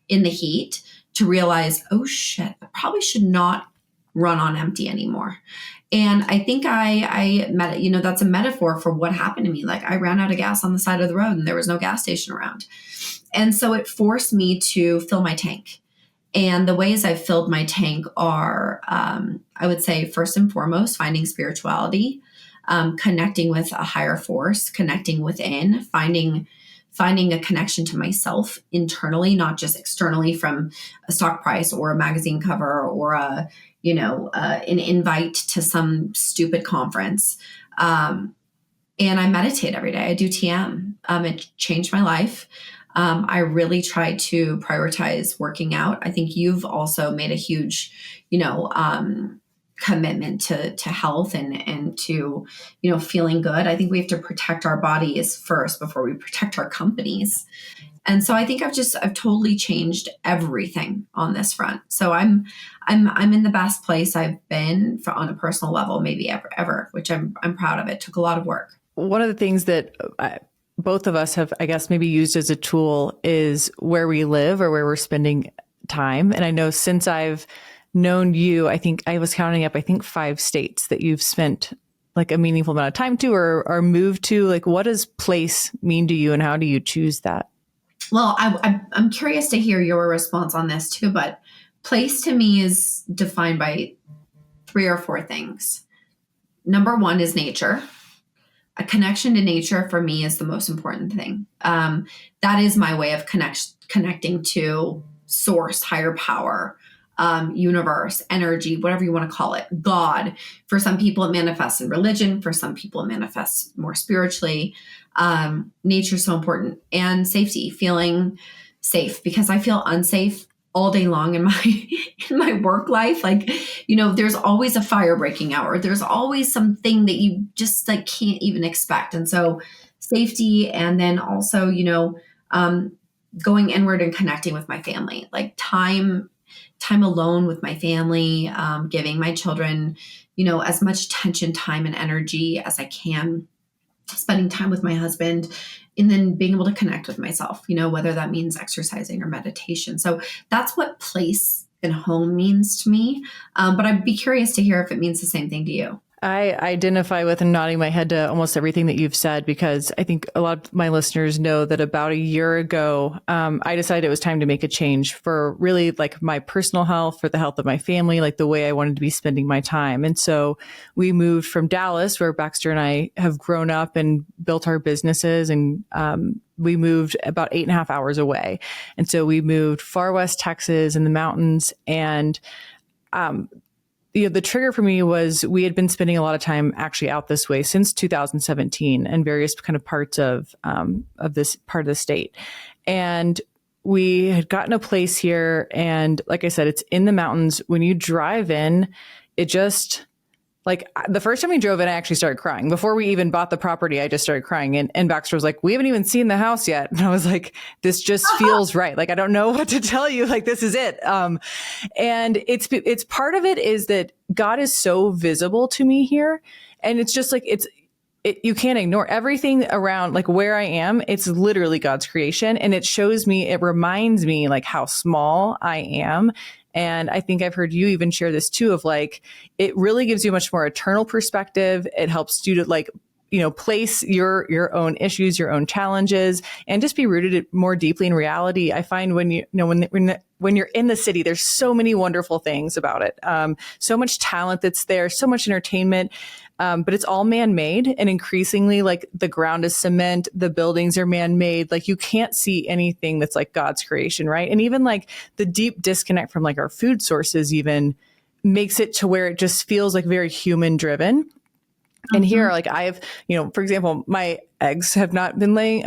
in the heat to realize, oh shit, I probably should not run on empty anymore. And I think that's a metaphor for what happened to me. Like, I ran out of gas on the side of the road and there was no gas station around. And so it forced me to fill my tank. And the ways I've filled my tank are, I would say, first and foremost, finding spirituality, connecting with a higher force, connecting within, finding a connection to myself internally, not just externally from a stock price or a magazine cover or a an invite to some stupid conference. And I meditate every day. I do TM. It changed my life. I really try to prioritize working out. I think you've also made a huge, commitment to health and to, feeling good. I think we have to protect our bodies first before we protect our companies. And so I think I've totally changed everything on this front. So I'm in the best place I've been on a personal level, maybe ever, which I'm proud of. It took a lot of work. One of the things that both of us have, I guess, maybe used as a tool is where we live or where we're spending time. And I know since I've known you, I think I was counting up, 5 states that you've spent like a meaningful amount of time to or moved to. Like, what does place mean to you and how do you choose that? Well, I'm curious to hear your response on this too, but place to me is defined by 3 or 4 things. Number 1 is nature. A connection to nature for me is the most important thing. That is my way of connecting to source, higher power, universe, energy, whatever you want to call it, God. For some people, it manifests in religion. For some people, it manifests more spiritually. Nature is so important, and safety, feeling safe, because I feel unsafe all day long in my work life. Like, there's always a fire breaking out, or there's always something that you just like can't even expect. And so safety, and then also, going inward and connecting with my family, like time alone with my family, giving my children, as much attention, time, and energy as I can, spending time with my husband, and then being able to connect with myself, whether that means exercising or meditation. So that's what place and home means to me. But I'd be curious to hear if it means the same thing to you. I identify with and nodding my head to almost everything that you've said, because I think a lot of my listeners know that about a year ago, I decided it was time to make a change for really like my personal health, for the health of my family, like the way I wanted to be spending my time. And so we moved from Dallas, where Baxter and I have grown up and built our businesses, and we moved about 8.5 hours away. And so we moved far west Texas in the mountains. And the trigger for me was we had been spending a lot of time actually out this way since 2017 and various kind of parts of this part of the state. And we had gotten a place here. And like I said, it's in the mountains. When you drive in, it just, like, the first time we drove in, I actually started crying. Before we even bought the property, I just started crying. And Baxter was like, we haven't even seen the house yet. And I was like, this just feels right. Like, I don't know what to tell you. Like, this is it. And it's part of it is that God is so visible to me here. And it's just like, you can't ignore everything around, like where I am. It's literally God's creation. And it reminds me like how small I am. And I think I've heard you even share this too, of like, it really gives you a much more eternal perspective. It helps you to like, place your own issues, your own challenges, and just be rooted more deeply in reality. I find when you're in the city, there's so many wonderful things about it. So much talent that's there, so much entertainment. But it's all man-made, and increasingly like the ground is cement, the buildings are man-made. Like you can't see anything that's like God's creation, right? And even like the deep disconnect from like our food sources even makes it to where it just feels like very human driven. And here, like I've, for example, my chickens have not been laying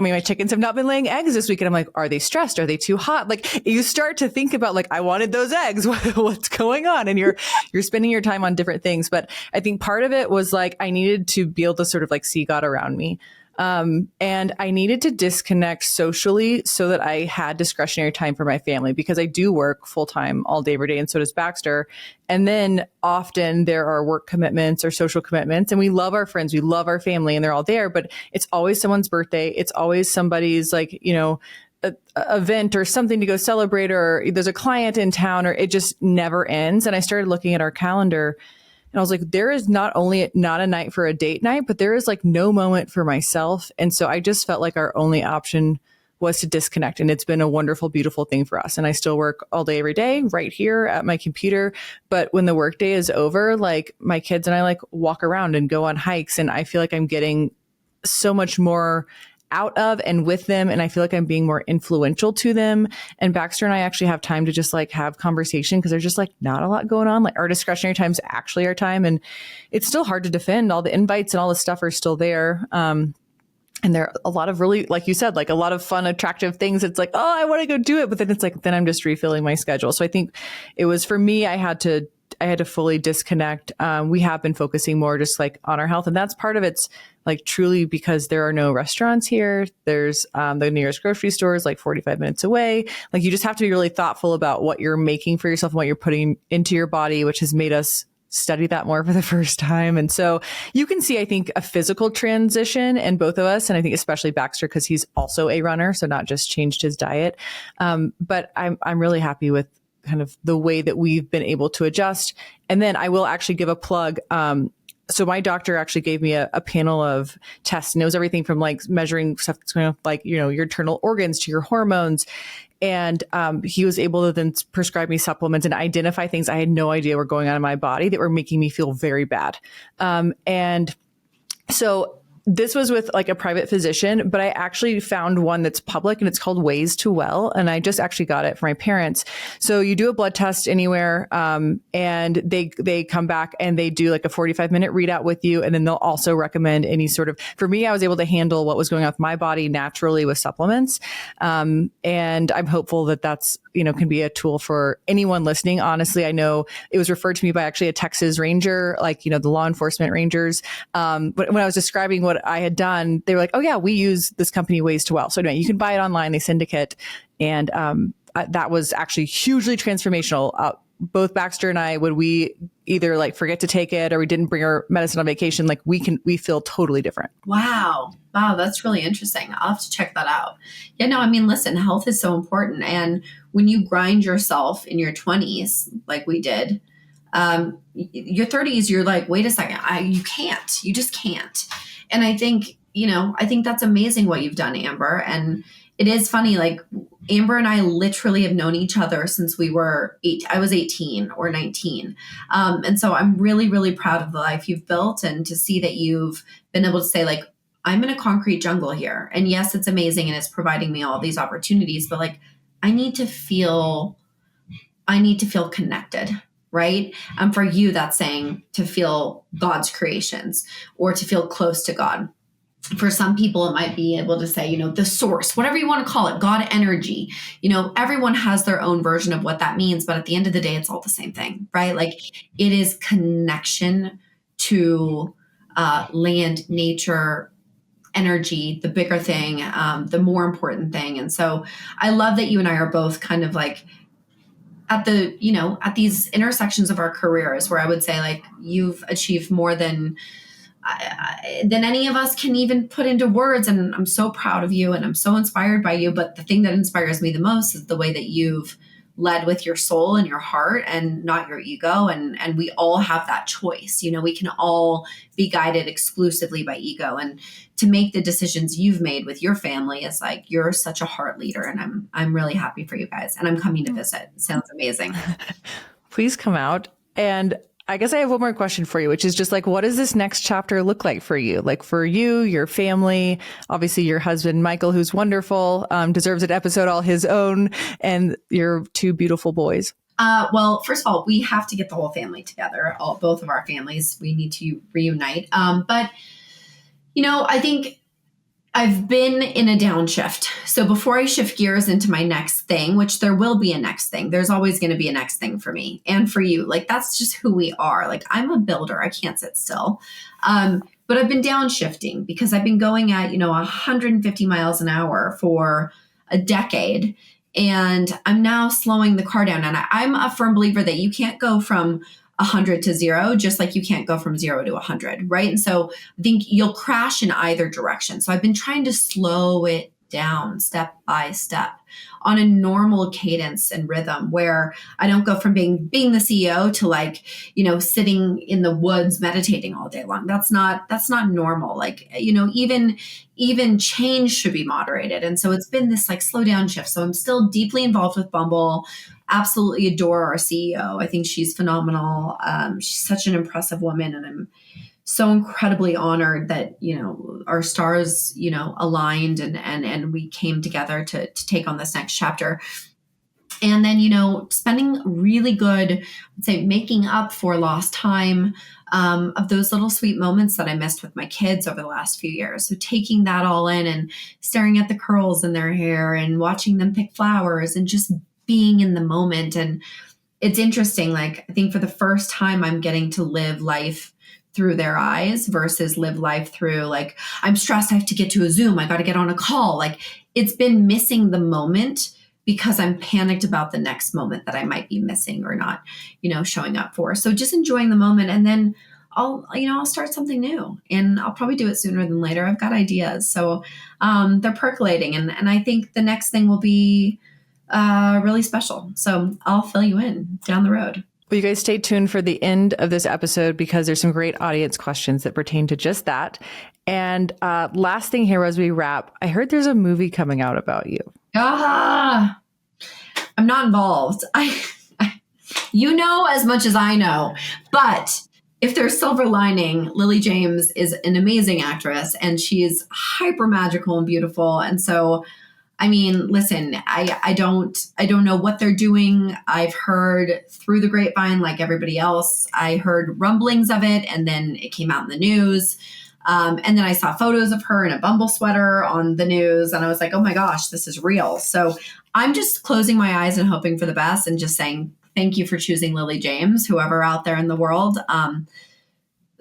eggs this week. And I'm like, are they stressed? Are they too hot? Like you start to think about like, I wanted those eggs. What's going on? And you're spending your time on different things. But I think part of it was like, I needed to be able to sort of like see God around me. And I needed to disconnect socially so that I had discretionary time for my family, because I do work full time all day, every day. And so does Baxter. And then often there are work commitments or social commitments, and we love our friends, we love our family, and they're all there, but it's always someone's birthday. It's always somebody's like, event or something to go celebrate, or there's a client in town, or it just never ends. And I started looking at our calendar, and I was like, there is not only not a night for a date night, but there is like no moment for myself. And so I just felt like our only option was to disconnect. And it's been a wonderful, beautiful thing for us. And I still work all day, every day, right here at my computer. But when the workday is over, like my kids and I like walk around and go on hikes. And I feel like I'm getting so much more out of and with them. And I feel like I'm being more influential to them. And Baxter and I actually have time to just like have conversation because there's just like not a lot going on. Like our discretionary time's actually our time. And it's still hard to defend. All the invites and all the stuff are still there. And there are a lot of really, like you said, like a lot of fun, attractive things. It's like, oh, I want to go do it. But then it's like, then I'm just refilling my schedule. So I think it was for me, I had to fully disconnect. We have been focusing more just like on our health. And that's part of it's like truly because there are no restaurants here. There's the nearest grocery store is like 45 minutes away. Like you just have to be really thoughtful about what you're making for yourself and what you're putting into your body, which has made us study that more for the first time. And so you can see, I think, a physical transition in both of us. And I think especially Baxter, because he's also a runner, so not just changed his diet. But I'm really happy with kind of the way that we've been able to adjust. And then I will actually give a plug. So my doctor actually gave me a panel of tests, and it was everything from like measuring stuff that's going on, like, you know, your internal organs to your hormones. And he was able to then prescribe me supplements and identify things I had no idea were going on in my body that were making me feel very bad. And so this was with like a private physician, but I actually found one that's public and it's called Ways to Well. And I just actually got it for my parents. So you do a blood test anywhere, and they come back and they do like a 45-minute readout with you. And then they'll also recommend any sort of, for me, I was able to handle what was going on with my body naturally with supplements. And I'm hopeful that that's, you know, can be a tool for anyone listening. Honestly, I know it was referred to me by actually a Texas Ranger, like, you know, the law enforcement rangers. But when I was describing what I had done, they were like, oh yeah, we use this company Ways to Well. So anyway, you can buy it online, they syndicate. And that was actually hugely transformational. Both Baxter and I, when we either like forget to take it or we didn't bring our medicine on vacation, like we feel totally different. Wow. That's really interesting. I'll have to check that out. Yeah, no, I mean, listen, health is so important. And when you grind yourself in your 20s, like we did, your 30s, you're like, wait a second, you just can't. And I think, you know, I think that's amazing what you've done, Amber. And it is funny, like Amber and I literally have known each other since we were I was 18 or 19. And so I'm really, really proud of the life you've built, and to see that you've been able to say, like, I'm in a concrete jungle here. And yes, it's amazing and it's providing me all these opportunities, but like, I need to feel connected. Right? For you, that's saying to feel God's creations or to feel close to God. For some people, it might be able to say, you know, the source, whatever you want to call it, God energy. You know, everyone has their own version of what that means. But at the end of the day, it's all the same thing, right? Like it is connection to land, nature, energy, the bigger thing, the more important thing. And so I love that you and I are both kind of like, at these intersections of our careers, where I would say like you've achieved more than any of us can even put into words. And I'm so proud of you and I'm so inspired by you. But the thing that inspires me the most is the way that you've led with your soul and your heart and not your ego. And we all have that choice. You know, we can all be guided exclusively by ego. And to make the decisions you've made with your family is like, you're such a heart leader. And I'm really happy for you guys. And I'm coming to visit. It sounds amazing. Please come out. And I guess I have one more question for you, which is just like, what does this next chapter look like for you? Like for you, your family, obviously your husband, Michael, who's wonderful, deserves an episode all his own, and your two beautiful boys. Well, first of all, we have to get the whole family together, both of our families. We need to reunite. But, you know, I think I've been in a downshift. So before I shift gears into my next thing, which there will be a next thing, there's always going to be a next thing for me and for you. Like, that's just who we are. Like, I'm a builder. I can't sit still. But I've been downshifting because I've been going at, 150 miles an hour for a decade. And I'm now slowing the car down. And I'm a firm believer that you can't go from 100 to 0, just like you can't go from 0 to 100, right? And so I think you'll crash in either direction. So I've been trying to slow it down step by step on a normal cadence and rhythm, where I don't go from being the CEO to like, sitting in the woods meditating all day long. That's not normal. Like, even change should be moderated. And so it's been this like slow down shift. So I'm still deeply involved with Bumble. Absolutely adore our CEO. I think she's phenomenal. She's such an impressive woman, and I'm so incredibly honored that, our stars, aligned and we came together to take on this next chapter. And then, spending really good, I'd say, making up for lost time, of those little sweet moments that I missed with my kids over the last few years. So taking that all in and staring at the curls in their hair and watching them pick flowers and just being in the moment. And it's interesting, like, I think for the first time, I'm getting to live life through their eyes versus live life through, like, I'm stressed, I have to get to a Zoom, I got to get on a call. Like, it's been missing the moment because I'm panicked about the next moment that I might be missing or not, showing up for. So just enjoying the moment. And then I'll start something new, and I'll probably do it sooner than later. I've got ideas. So they're percolating. And I think the next thing will be really special. So I'll fill you in down the road. Well, you guys stay tuned for the end of this episode because there's some great audience questions that pertain to just that. And last thing here as we wrap, I heard there's a movie coming out about you. I'm not involved. You know as much as I know, but if there's silver lining, Lily James is an amazing actress and she's hyper magical and beautiful. And so, I mean, listen, I don't know what they're doing. I've heard through the grapevine, like everybody else, I heard rumblings of it, and then it came out in the news. And then I saw photos of her in a Bumble sweater on the news, and I was like, oh my gosh, this is real. So I'm just closing my eyes and hoping for the best and just saying, thank you for choosing Lily James, whoever out there in the world.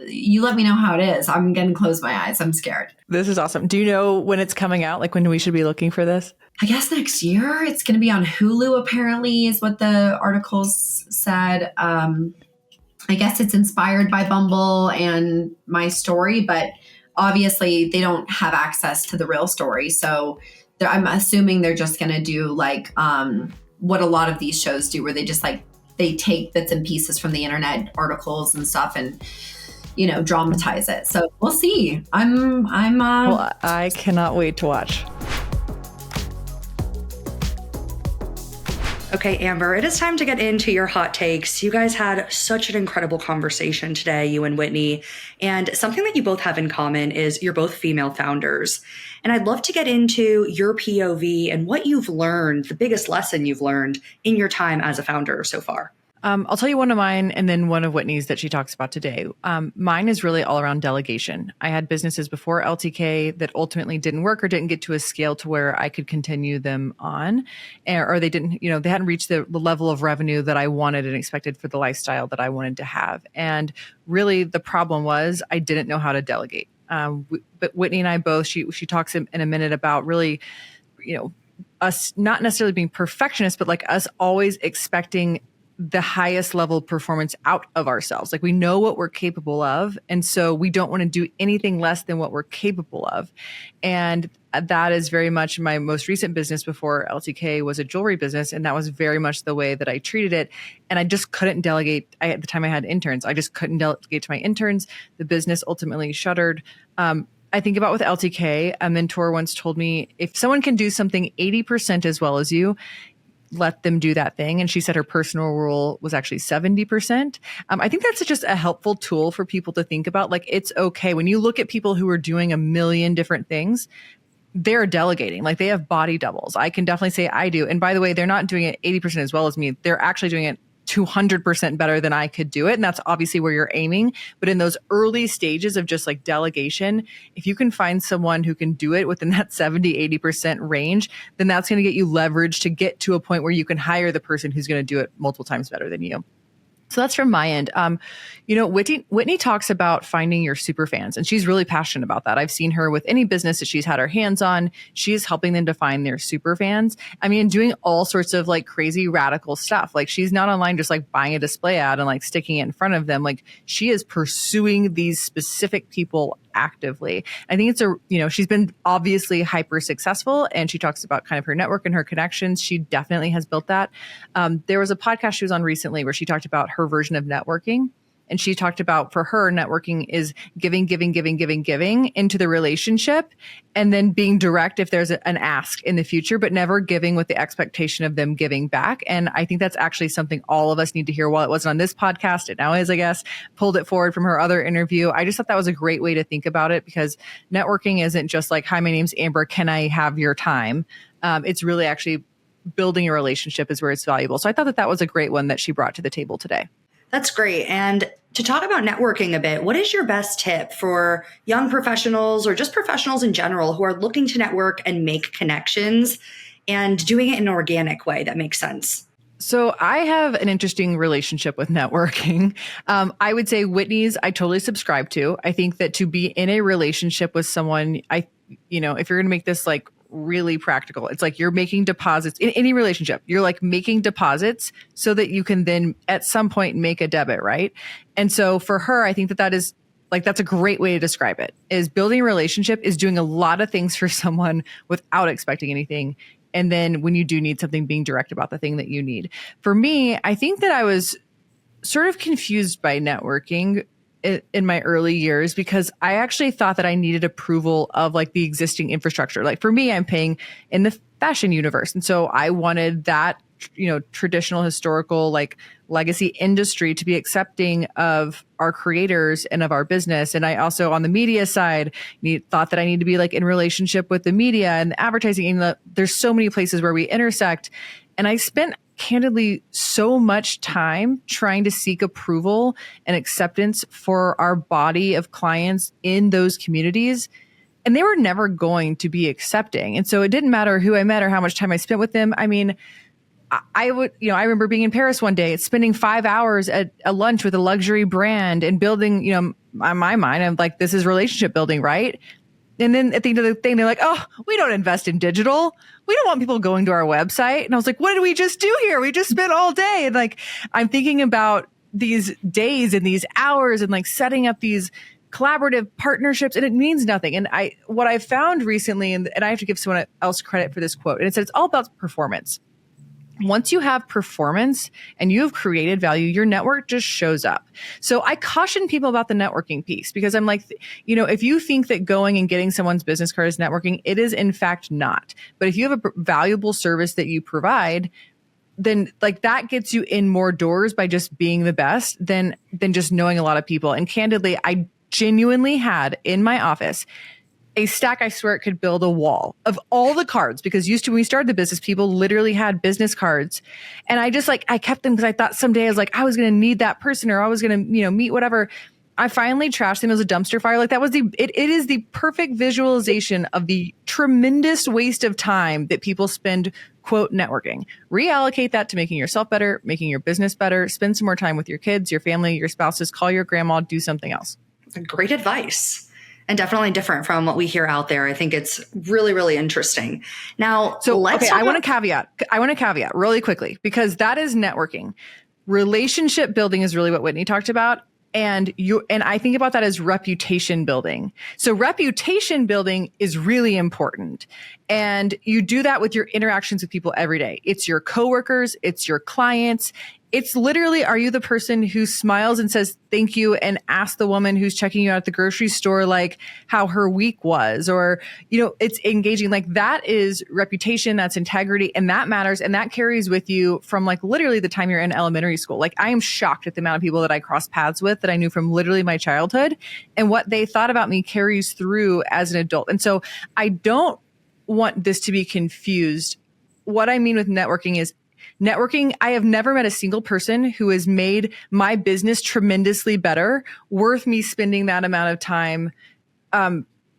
You let me know how it is. I'm going to close my eyes. I'm scared. This is awesome. Do you know when it's coming out? Like when we should be looking for this? I guess next year. It's going to be on Hulu, apparently, is what the articles said. I guess it's inspired by Bumble and my story, but obviously they don't have access to the real story. So I'm assuming they're just going to do like what a lot of these shows do, where they just they take bits and pieces from the internet articles and stuff and dramatize it. So we'll see. Well, I cannot wait to watch. Okay, Amber, it is time to get into your hot takes. You guys had such an incredible conversation today, you and Whitney. And something that you both have in common is you're both female founders. And I'd love to get into your POV and what you've learned, the biggest lesson you've learned in your time as a founder so far. I'll tell you one of mine and then one of Whitney's that she talks about today. Mine is really all around delegation. I had businesses before LTK that ultimately didn't work or didn't get to a scale to where I could continue them on, or they didn't, they hadn't reached the level of revenue that I wanted and expected for the lifestyle that I wanted to have. And really the problem was I didn't know how to delegate. But Whitney and I both, she talks in a minute about really, us not necessarily being perfectionists, but like us always expecting the highest level performance out of ourselves. Like we know what we're capable of. And so we don't want to do anything less than what we're capable of. And that is very much my most recent business before LTK was a jewelry business. And that was very much the way that I treated it. And I just couldn't delegate. At the time I had interns, I just couldn't delegate to my interns. The business ultimately shuttered. I think about with LTK, a mentor once told me, if someone can do something 80% as well as you, let them do that thing. And she said her personal rule was actually 70%. I think that's just a helpful tool for people to think about. Like, it's okay. When you look at people who are doing a million different things, they're delegating. Like they have body doubles. I can definitely say I do. And by the way, they're not doing it 80% as well as me. They're actually doing it 200% better than I could do it. And that's obviously where you're aiming. But in those early stages of just like delegation, if you can find someone who can do it within that 70-80% range, then that's going to get you leverage to get to a point where you can hire the person who's going to do it multiple times better than you. So that's from my end. Whitney talks about finding your super fans, and she's really passionate about that. I've seen her with any business that she's had her hands on. She's helping them to find their super fans. I mean, doing all sorts of like crazy radical stuff. Like she's not online just like buying a display ad and like sticking it in front of them. Like she is pursuing these specific people actively. I think she's been obviously hyper successful, and she talks about kind of her network and her connections. She definitely has built that. There was a podcast she was on recently where she talked about her version of networking. And she talked about for her, networking is giving into the relationship and then being direct if there's an ask in the future, but never giving with the expectation of them giving back. And I think that's actually something all of us need to hear. While it wasn't on this podcast, it now is, I guess, pulled it forward from her other interview. I just thought that was a great way to think about it, because networking isn't just like, hi, my name's Amber, can I have your time? It's really actually building a relationship is where it's valuable. So I thought that that was a great one that she brought to the table today. That's great. And to talk about networking a bit, what is your best tip for young professionals or just professionals in general who are looking to network and make connections and doing it in an organic way that makes sense? So I have an interesting relationship with networking. I would say Whitney's, I totally subscribe to. I think that to be in a relationship with someone, if you're going to make this like really practical, it's like you're making deposits in any relationship. You're like making deposits so that you can then at some point make a debit, right? And so for her, I think that that is like, that's a great way to describe it, is building a relationship is doing a lot of things for someone without expecting anything. And then when you do need something, being direct about the thing that you need. For me, I think that I was sort of confused by networking in my early years, because I actually thought that I needed approval of like the existing infrastructure. Like for me, I'm paying in the fashion universe. And so I wanted that, traditional historical like legacy industry to be accepting of our creators and of our business. And I also on the media side thought that I need to be like in relationship with the media and the advertising. And there's so many places where we intersect. And I spent candidly so much time trying to seek approval and acceptance for our body of clients in those communities. And they were never going to be accepting. And so it didn't matter who I met or how much time I spent with them. I mean, I remember being in Paris one day, spending 5 hours at a lunch with a luxury brand and building, in my mind, I'm like, this is relationship building, right? And then at the end of the thing, they're like, oh, we don't invest in digital. We don't want people going to our website. And I was like, what did we just do here? We just spent all day. And like, I'm thinking about these days and these hours and like setting up these collaborative partnerships, and it means nothing. And what I found recently, and I have to give someone else credit for this quote, and it said it's all about performance. Once you have performance and you have created value, your network just shows up. So I caution people about the networking piece, because I'm like, if you think that going and getting someone's business card is networking, it is in fact not. But if you have a valuable service that you provide, then like that gets you in more doors by just being the best than just knowing a lot of people. And candidly, I genuinely had in my office a stack, I swear it could build a wall of all the cards, because when we started the business, people literally had business cards. And I just I kept them because I thought someday I was going to need that person, or I was going to, meet whatever. I finally trashed them as a dumpster fire. Like that was it is the perfect visualization of the tremendous waste of time that people spend, quote, networking. Reallocate that to making yourself better, making your business better, spend some more time with your kids, your family, your spouses, call your grandma, do something else. Great advice. And definitely different from what we hear out there. I think it's really, really interesting. Now, I want to caveat really quickly, because that is networking. Relationship building is really what Whitney talked about. And I think about that as reputation building. So reputation building is really important. And you do that with your interactions with people every day. It's your coworkers, it's your clients. It's literally, are you the person who smiles and says thank you and asks the woman who's checking you out at the grocery store like how her week was? Or, it's engaging. Like that is reputation, that's integrity, and that matters. And that carries with you from like literally the time you're in elementary school. Like I am shocked at the amount of people that I crossed paths with that I knew from literally my childhood, and what they thought about me carries through as an adult. And so I don't want this to be confused. What I mean with networking is networking. I have never met a single person who has made my business tremendously better, worth me spending that amount of time.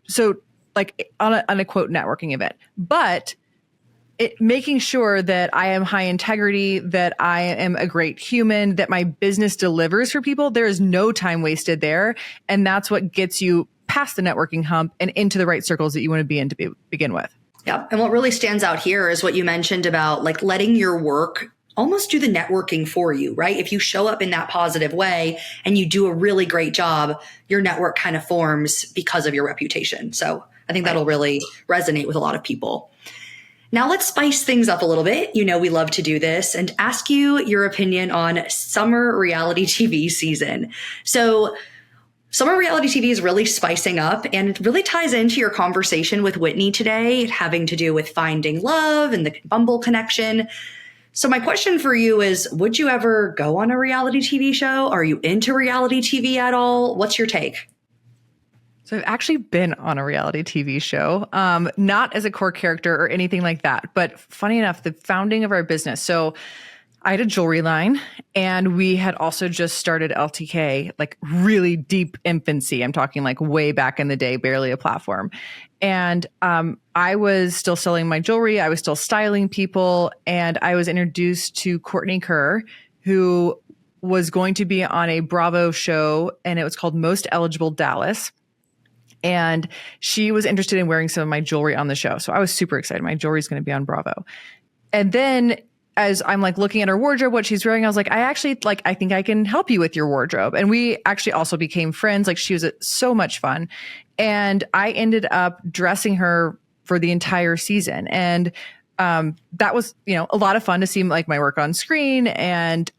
So like on a quote networking event, but making sure that I am high integrity, that I am a great human, that my business delivers for people. There is no time wasted there. And that's what gets you past the networking hump and into the right circles that you want to be in to begin with. Yeah. And what really stands out here is what you mentioned about like letting your work almost do the networking for you, right? If you show up in that positive way and you do a really great job, your network kind of forms because of your reputation. So I think that'll really resonate with a lot of people. Now let's spice things up a little bit. You know, we love to do this and ask you your opinion on summer reality TV season. So summer reality TV is really spicing up, and it really ties into your conversation with Whitney today, having to do with finding love and the Bumble connection. So my question for you is, would you ever go on a reality TV show? Are you into reality TV at all? What's your take? So I've actually been on a reality TV show, not as a core character or anything like that. But funny enough, the founding of our business. So I had a jewelry line, and we had also just started LTK, like really deep infancy. I'm talking like way back in the day, barely a platform. And I was still selling my jewelry. I was still styling people. And I was introduced to Courtney Kerr, who was going to be on a Bravo show, and it was called Most Eligible Dallas. And she was interested in wearing some of my jewelry on the show. So I was super excited. My jewelry is going to be on Bravo. And then as I'm like looking at her wardrobe, what she's wearing, I was like, I think I can help you with your wardrobe. And we actually also became friends. Like, she was so much fun. And I ended up dressing her for the entire season. And that was, a lot of fun to see like my work on screen. And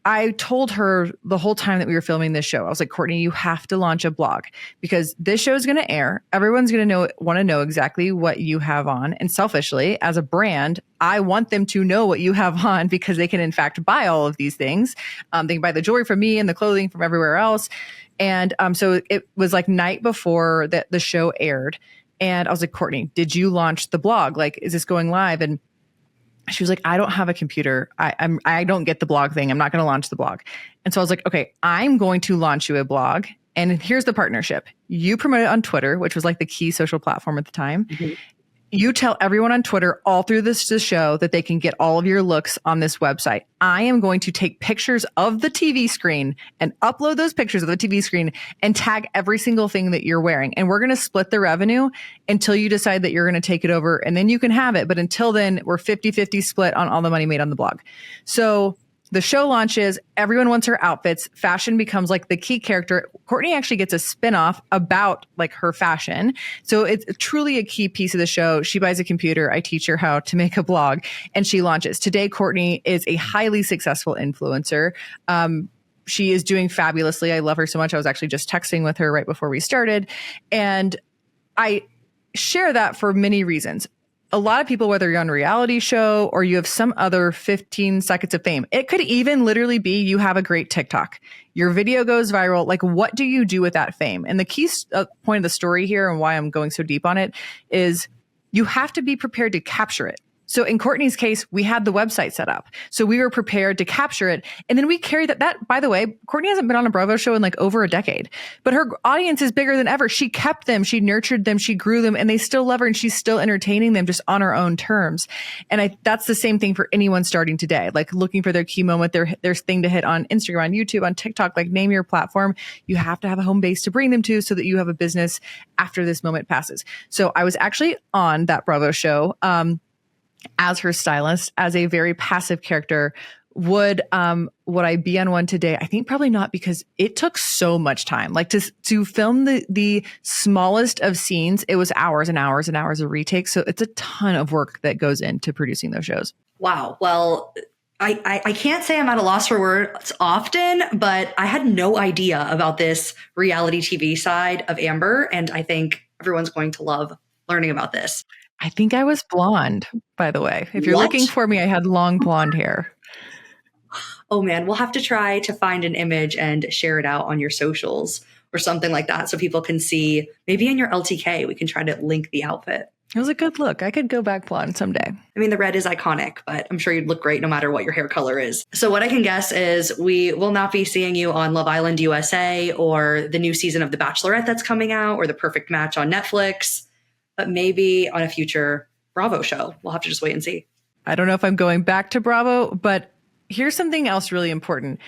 I told her the whole time that we were filming this show, I was like, Courtney, you have to launch a blog, because this show is going to air. Everyone's going to want to know exactly what you have on. And selfishly, as a brand, I want them to know what you have on, because they can in fact buy all of these things. They can buy the jewelry from me and the clothing from everywhere else. And so it was like night before that the show aired. And I was like, Courtney, did you launch the blog? Like, is this going live? And she was like, I don't have a computer. I don't get the blog thing. I'm not going to launch the blog. And so I was like, okay, I'm going to launch you a blog. And here's the partnership. You promote it on Twitter, which was like the key social platform at the time. Mm-hmm. You tell everyone on Twitter all through this show that they can get all of your looks on this website. I am going to take pictures of the TV screen and upload those pictures of the TV screen and tag every single thing that you're wearing. And we're going to split the revenue until you decide that you're going to take it over, and then you can have it. But until then, we're 50-50 split on all the money made on the blog. So the show launches, everyone wants her outfits. Fashion becomes like the key character. Courtney actually gets a spinoff about like her fashion. So it's truly a key piece of the show. She buys a computer. I teach her how to make a blog, and she launches. Today, Courtney is a highly successful influencer. She is doing fabulously. I love her so much. I was actually just texting with her right before we started. And I share that for many reasons. A lot of people, whether you're on a reality show or you have some other 15 seconds of fame, it could even literally be you have a great TikTok. Your video goes viral. Like, what do you do with that fame? And the key point of the story here, and why I'm going so deep on it, is you have to be prepared to capture it. So in Courtney's case, we had the website set up. So we were prepared to capture it. And then we carried that, by the way, Courtney hasn't been on a Bravo show in like over a decade, but her audience is bigger than ever. She kept them, she nurtured them, she grew them, and they still love her, and she's still entertaining them just on her own terms. And that's the same thing for anyone starting today, like looking for their key moment, their thing to hit on Instagram, on YouTube, on TikTok, like name your platform. You have to have a home base to bring them to so that you have a business after this moment passes. So I was actually on that Bravo show, as her stylist, as a very passive character. Would I be on one today? I think probably not, because it took so much time. Like to film the smallest of scenes, it was hours and hours and hours of retakes. So it's a ton of work that goes into producing those shows. Wow. Well, I can't say I'm at a loss for words often, but I had no idea about this reality TV side of Amber. And I think everyone's going to love learning about this. I think I was blonde, by the way. If you're looking for me, I had long blonde hair. Oh man, we'll have to try to find an image and share it out on your socials or something like that, so people can see. Maybe in your LTK, we can try to link the outfit. It was a good look. I could go back blonde someday. I mean, the red is iconic, but I'm sure you'd look great no matter what your hair color is. So what I can guess is we will not be seeing you on Love Island USA or the new season of The Bachelorette that's coming out, or The Perfect Match on Netflix, but maybe on a future Bravo show. We'll have to just wait and see. I don't know if I'm going back to Bravo, but here's something else really important.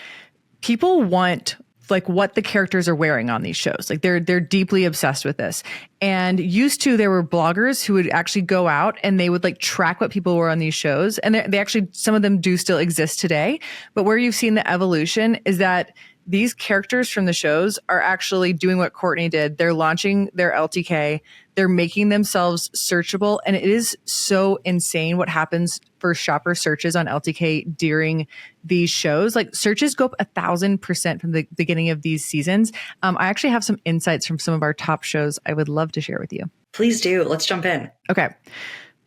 People want like what the characters are wearing on these shows. Like they're deeply obsessed with this. And used to, there were bloggers who would actually go out and they would like track what people were on these shows. And they actually, some of them do still exist today. But where you've seen the evolution is that these characters from the shows are actually doing what Courtney did. They're launching their LTK. They're making themselves searchable. And it is so insane what happens for shopper searches on LTK during these shows. Like searches go up 1,000% from the beginning of these seasons. I actually have some insights from some of our top shows I would love to share with you. Please do. Let's jump in. Okay.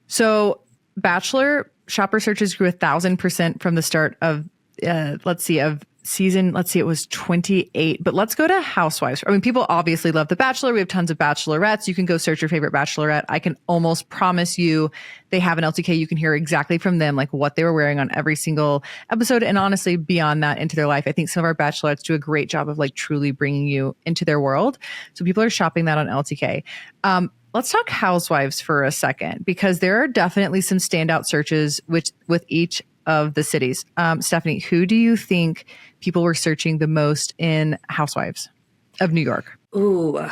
So Bachelor shopper searches grew 1,000% from the start of, season, it was 28, but let's go to Housewives. I mean, people obviously love The Bachelor. We have tons of bachelorettes. You can go search your favorite bachelorette. I can almost promise you they have an LTK. You can hear exactly from them, like what they were wearing on every single episode. And honestly, beyond that into their life, I think some of our bachelorettes do a great job of like truly bringing you into their world. So people are shopping that on LTK. Let's talk Housewives for a second, because there are definitely some standout searches with each of the cities. Stephanie, who do you think people were searching the most in Housewives of New York? Ooh,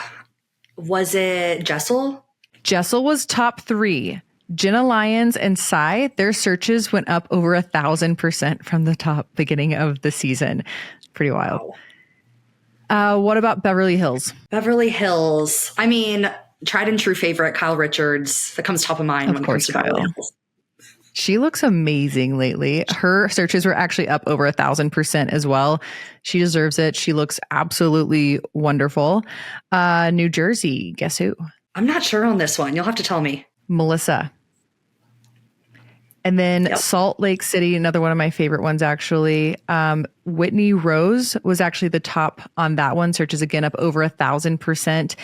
was it Jessel? Jessel was top 3. Jenna Lyons and Sai, their searches went up over 1,000% from the beginning of the season. Pretty wild. Wow. What about Beverly Hills? Beverly Hills. I mean, tried and true favorite, Kyle Richards. That comes top of mind when it comes to Beverly Hills. She looks amazing lately. Her searches were actually up over 1,000% as well. She deserves it. She looks absolutely wonderful. New Jersey, guess who? I'm not sure on this one. You'll have to tell me. Melissa. And then Salt Lake City, another one of my favorite ones, actually. Whitney Rose was actually the top on that one. Searches again up over 1,000%.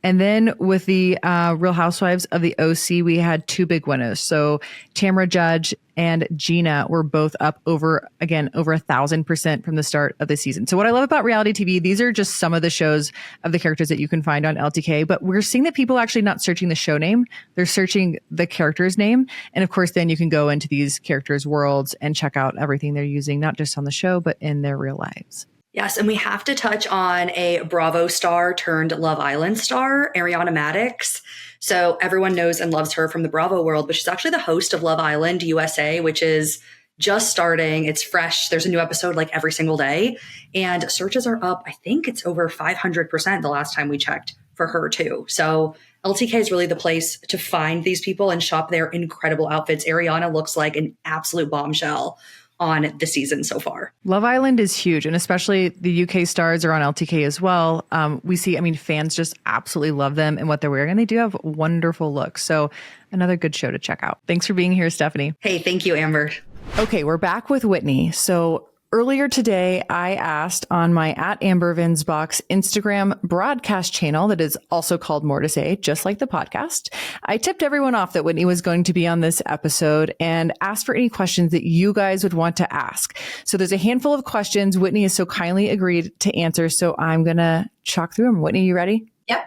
And then with the Real Housewives of the OC, we had 2 big winners. So Tamra Judge and Gina were both up over 1,000% from the start of the season. So what I love about reality TV, these are just some of the shows of the characters that you can find on LTK, but we're seeing that people are actually not searching the show name. They're searching the character's name. And of course, then you can go into these characters' worlds and check out everything they're using, not just on the show, but in their real lives. Yes, and we have to touch on a Bravo star turned Love Island star, Ariana Madix. So everyone knows and loves her from the Bravo world, but she's actually the host of Love Island USA, which is just starting. It's fresh. There's a new episode like every single day. And searches are up. I think it's over 500% the last time we checked for her too. So LTK is really the place to find these people and shop their incredible outfits. Ariana looks like an absolute bombshell on the season so far. Love Island is huge, and especially the UK stars are on LTK as well. We see, fans just absolutely love them and what they're wearing, and they do have wonderful looks. So another good show to check out. Thanks for being here, Stephanie. Hey, thank you, Amber. Okay, we're back with Whitney. So earlier today, I asked on my @AmberVinsBox Instagram broadcast channel that is also called More to Say, just like the podcast. I tipped everyone off that Whitney was going to be on this episode and asked for any questions that you guys would want to ask. So there's a handful of questions Whitney has so kindly agreed to answer. So I'm going to chalk through them. Whitney, you ready? Yep.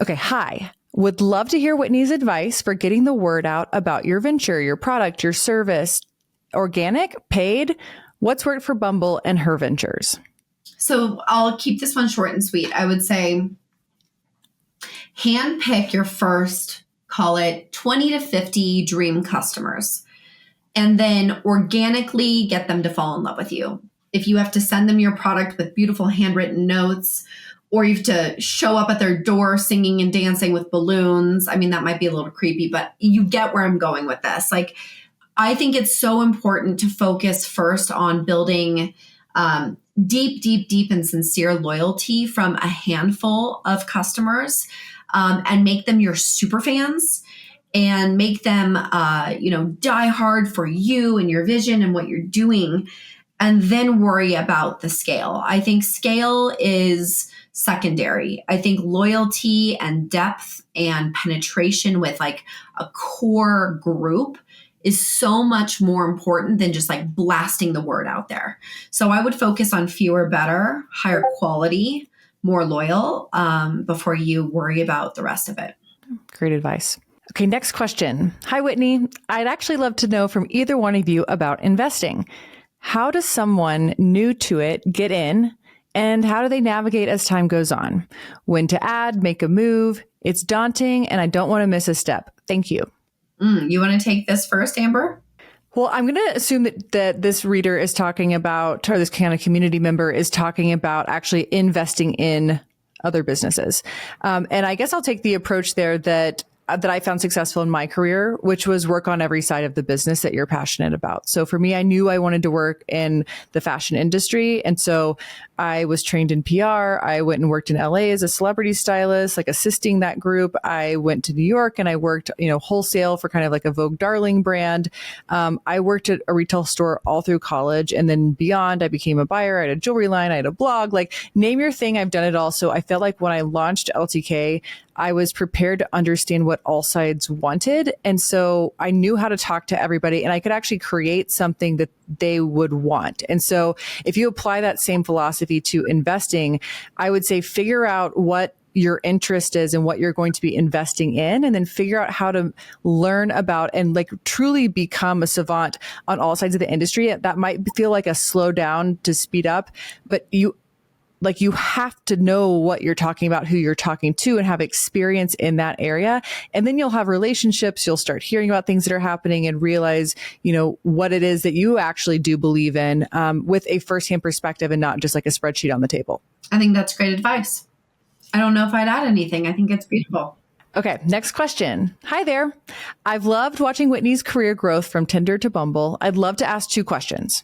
Okay. Hi. Would love to hear Whitney's advice for getting the word out about your venture, your product, your service, organic, paid. What's worked for Bumble and her ventures? So I'll keep this one short and sweet. I would say handpick your first, call it 20 to 50 dream customers, and then organically get them to fall in love with you. If you have to send them your product with beautiful handwritten notes, or you have to show up at their door singing and dancing with balloons, that might be a little creepy, but you get where I'm going with this. I think it's so important to focus first on building deep and sincere loyalty from a handful of customers, and make them your super fans and make them, die hard for you and your vision and what you're doing, and then worry about the scale. I think scale is secondary. I think loyalty and depth and penetration with a core group is so much more important than just blasting the word out there. So I would focus on fewer, better, higher quality, more loyal, before you worry about the rest of it. Great advice. Okay, next question. Hi, Whitney. I'd actually love to know from either one of you about investing. How does someone new to it get in, and how do they navigate as time goes on? When to add, make a move? It's daunting, and I don't want to miss a step. Thank you. You want to take this first, Amber? Well, I'm going to assume that this reader is talking about, or this kind of community member is talking about actually investing in other businesses. And I guess I'll take the approach there that I found successful in my career, which was work on every side of the business that you're passionate about. So for me, I knew I wanted to work in the fashion industry. And so I was trained in PR. I went and worked in LA as a celebrity stylist, like assisting that group. I went to New York and I worked, wholesale for kind of like a Vogue Darling brand. I worked at a retail store all through college, and then beyond, I became a buyer. I had a jewelry line. I had a blog, like name your thing. I've done it all. So I felt like when I launched LTK, I was prepared to understand what all sides wanted. And so I knew how to talk to everybody, and I could actually create something that they would want. And so if you apply that same philosophy to investing, I would say figure out what your interest is and what you're going to be investing in, and then figure out how to learn about and like truly become a savant on all sides of the industry. That might feel like a slow down to speed up, but you have to know what you're talking about, who you're talking to, and have experience in that area. And then you'll have relationships. You'll start hearing about things that are happening and realize, what it is that you actually do believe in, with a firsthand perspective and not just like a spreadsheet on the table. I think that's great advice. I don't know if I'd add anything. I think it's beautiful. Okay, next question. Hi there. I've loved watching Whitney's career growth from Tinder to Bumble. I'd love to ask 2 questions.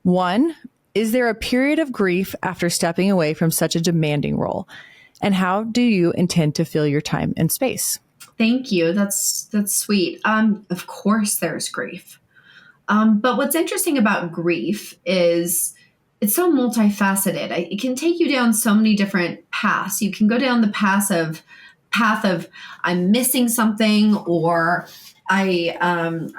1, is there a period of grief after stepping away from such a demanding role? And how do you intend to fill your time and space? Thank you. That's sweet. Of course there's grief. But what's interesting about grief is it's so multifaceted. It can take you down so many different paths. You can go down the path of I'm missing something, or I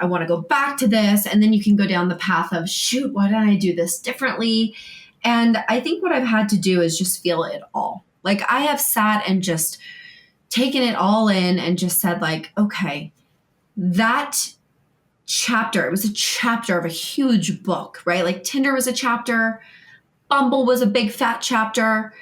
want to go back to this. And then you can go down the path of, shoot, why didn't I do this differently? And I think what I've had to do is just feel it all. Like I have sat and just taken it all in and just said like, okay, that chapter, it was a chapter of a huge book, right? Like Tinder was a chapter, Bumble was a big fat chapter,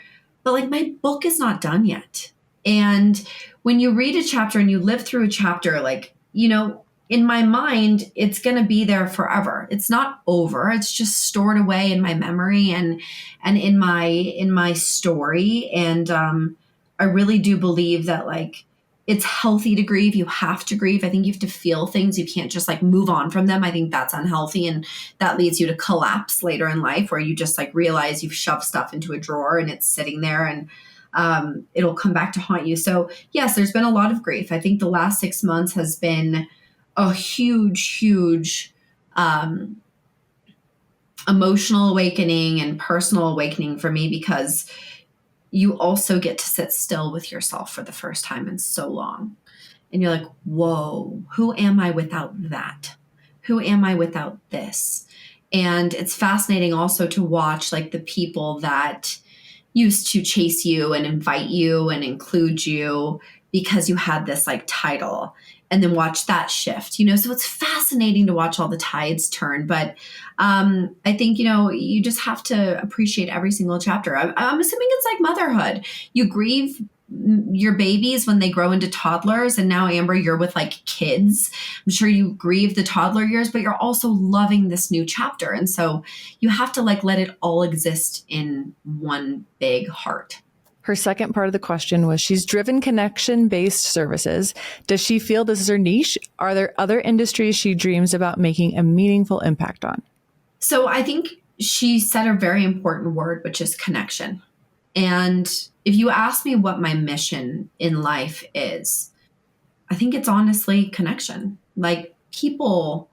but like my book is not done yet. And when you read a chapter and you live through a chapter, like, in my mind, it's going to be there forever. It's not over. It's just stored away in my memory and in my story. And I really do believe that like it's healthy to grieve. You have to grieve. I think you have to feel things. You can't just like move on from them. I think that's unhealthy, and that leads you to collapse later in life, where you just like realize you've shoved stuff into a drawer and it's sitting there, and it'll come back to haunt you. So yes, there's been a lot of grief. I think the last 6 months has been a huge emotional awakening and personal awakening for me, because you also get to sit still with yourself for the first time in so long. And you're like, whoa, who am I without that? Who am I without this? And it's fascinating also to watch like the people that used to chase you and invite you and include you because you had this like title, and then watch that shift, so it's fascinating to watch all the tides turn. But I think, you just have to appreciate every single chapter. I'm assuming it's like motherhood. You grieve your babies when they grow into toddlers. And now, Amber, you're with like kids. I'm sure you grieve the toddler years, but you're also loving this new chapter. And so you have to like let it all exist in one big heart. Her second part of the question was, she's driven connection-based services. Does she feel this is her niche? Are there other industries she dreams about making a meaningful impact on? So I think she said a very important word, which is connection. And if you ask me what my mission in life is, I think it's honestly connection. Like people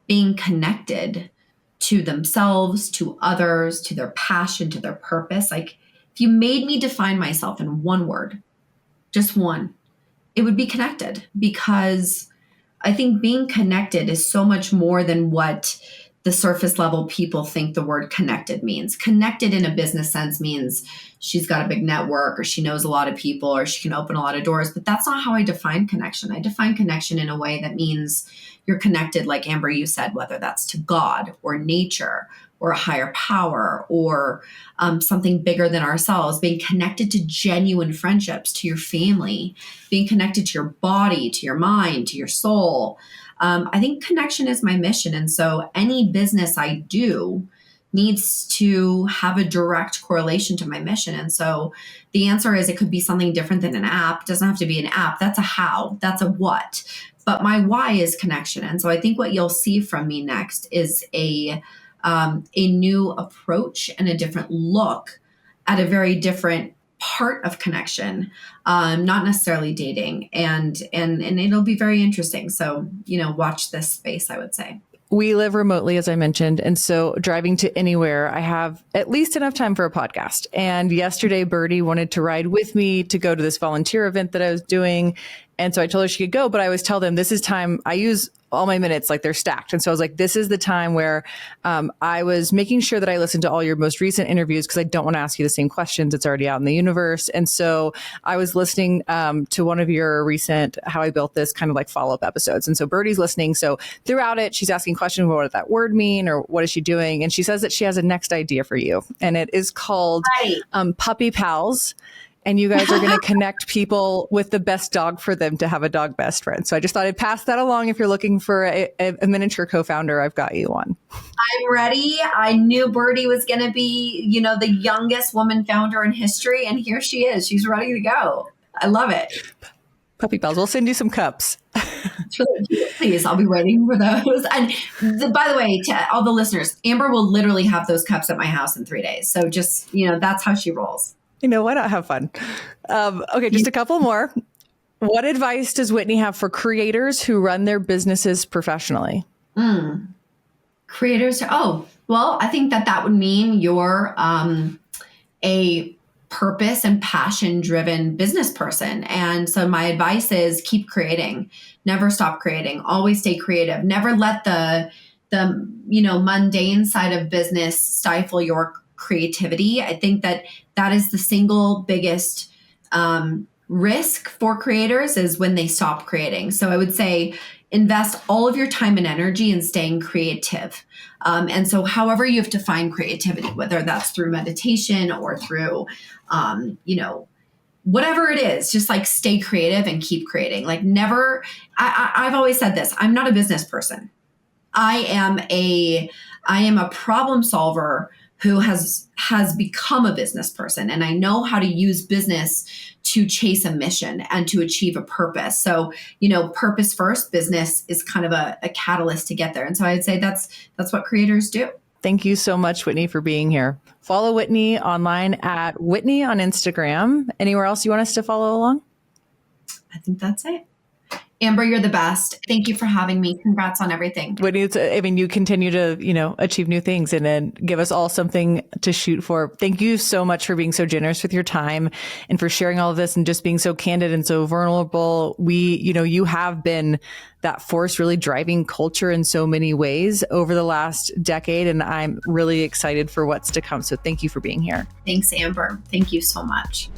being connected to themselves, to others, to their passion, to their purpose. Like if you made me define myself in one word, just one, it would be connected, because I think being connected is so much more than what the surface level people think the word connected means. Connected in a business sense means she's got a big network, or she knows a lot of people, or she can open a lot of doors. But that's not how I define connection. I define connection in a way that means you're connected, like Amber, you said, whether that's to God or nature or a higher power or something bigger than ourselves, being connected to genuine friendships, to your family, being connected to your body, to your mind, to your soul. I think connection is my mission. And so any business I do needs to have a direct correlation to my mission. And so the answer is it could be something different than an app. It doesn't have to be an app. That's a how, that's a what. But my why is connection. And so I think what you'll see from me next is a new approach and a different look at a very different part of connection, not necessarily dating. And it'll be very interesting. So, watch this space, I would say. We live remotely, as I mentioned. And so driving to anywhere, I have at least enough time for a podcast. And yesterday, Birdie wanted to ride with me to go to this volunteer event that I was doing. And so I told her she could go, but I always tell them this is time I use all my minutes like they're stacked. And so I was like, this is the time where I was making sure that I listened to all your most recent interviews because I don't want to ask you the same questions. It's already out in the universe. And so I was listening to one of your recent How I Built This kind of like follow-up episodes. And so Birdie's listening. So throughout it, she's asking questions, what does that word mean? Or what is she doing? And she says that she has a next idea for you. And it is called Puppy Pals. And you guys are going to connect people with the best dog for them to have a dog best friend. So I just thought I'd pass that along. If you're looking for a miniature co-founder, I've got you one. I'm ready. I knew Birdie was going to be, the youngest woman founder in history. And here she is. She's ready to go. I love it. Puppy Pals. We'll send you some cups. Please, I'll be waiting for those. And by the way, to all the listeners, Amber will literally have those cups at my house in 3 days. So just, that's how she rolls. Why not have fun? Okay, just a couple more. What advice does Whitney have for creators who run their businesses professionally? Creators. Oh, well, I think that would mean you're a purpose and passion driven business person. And so my advice is keep creating, never stop creating, always stay creative. Never let the mundane side of business stifle your creativity. I think that is the single biggest risk for creators is when they stop creating. So I would say invest all of your time and energy in staying creative. And so however you have to find creativity, whether that's through meditation or through, whatever it is, just like stay creative and keep creating. Like never, I've always said this, I'm not a business person. I am a problem solver who has become a business person. And I know how to use business to chase a mission and to achieve a purpose. So, purpose first, business is kind of a catalyst to get there. And so I'd say that's what creators do. Thank you so much, Whitney, for being here. Follow Whitney online at Whitney on Instagram. Anywhere else you want us to follow along? I think that's it. Amber, you're the best. Thank you for having me. Congrats on everything. Whitney, you continue to, achieve new things and then give us all something to shoot for. Thank you so much for being so generous with your time and for sharing all of this and just being so candid and so vulnerable. You have been that force really driving culture in so many ways over the last decade. And I'm really excited for what's to come. So thank you for being here. Thanks, Amber. Thank you so much.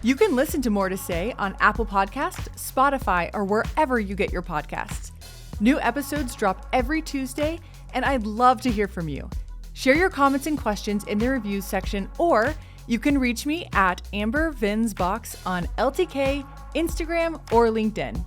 You can listen to More to Say on Apple Podcasts, Spotify, or wherever you get your podcasts. New episodes drop every Tuesday, and I'd love to hear from you. Share your comments and questions in the reviews section, or you can reach me at Amber Vinsbox on LTK, Instagram, or LinkedIn.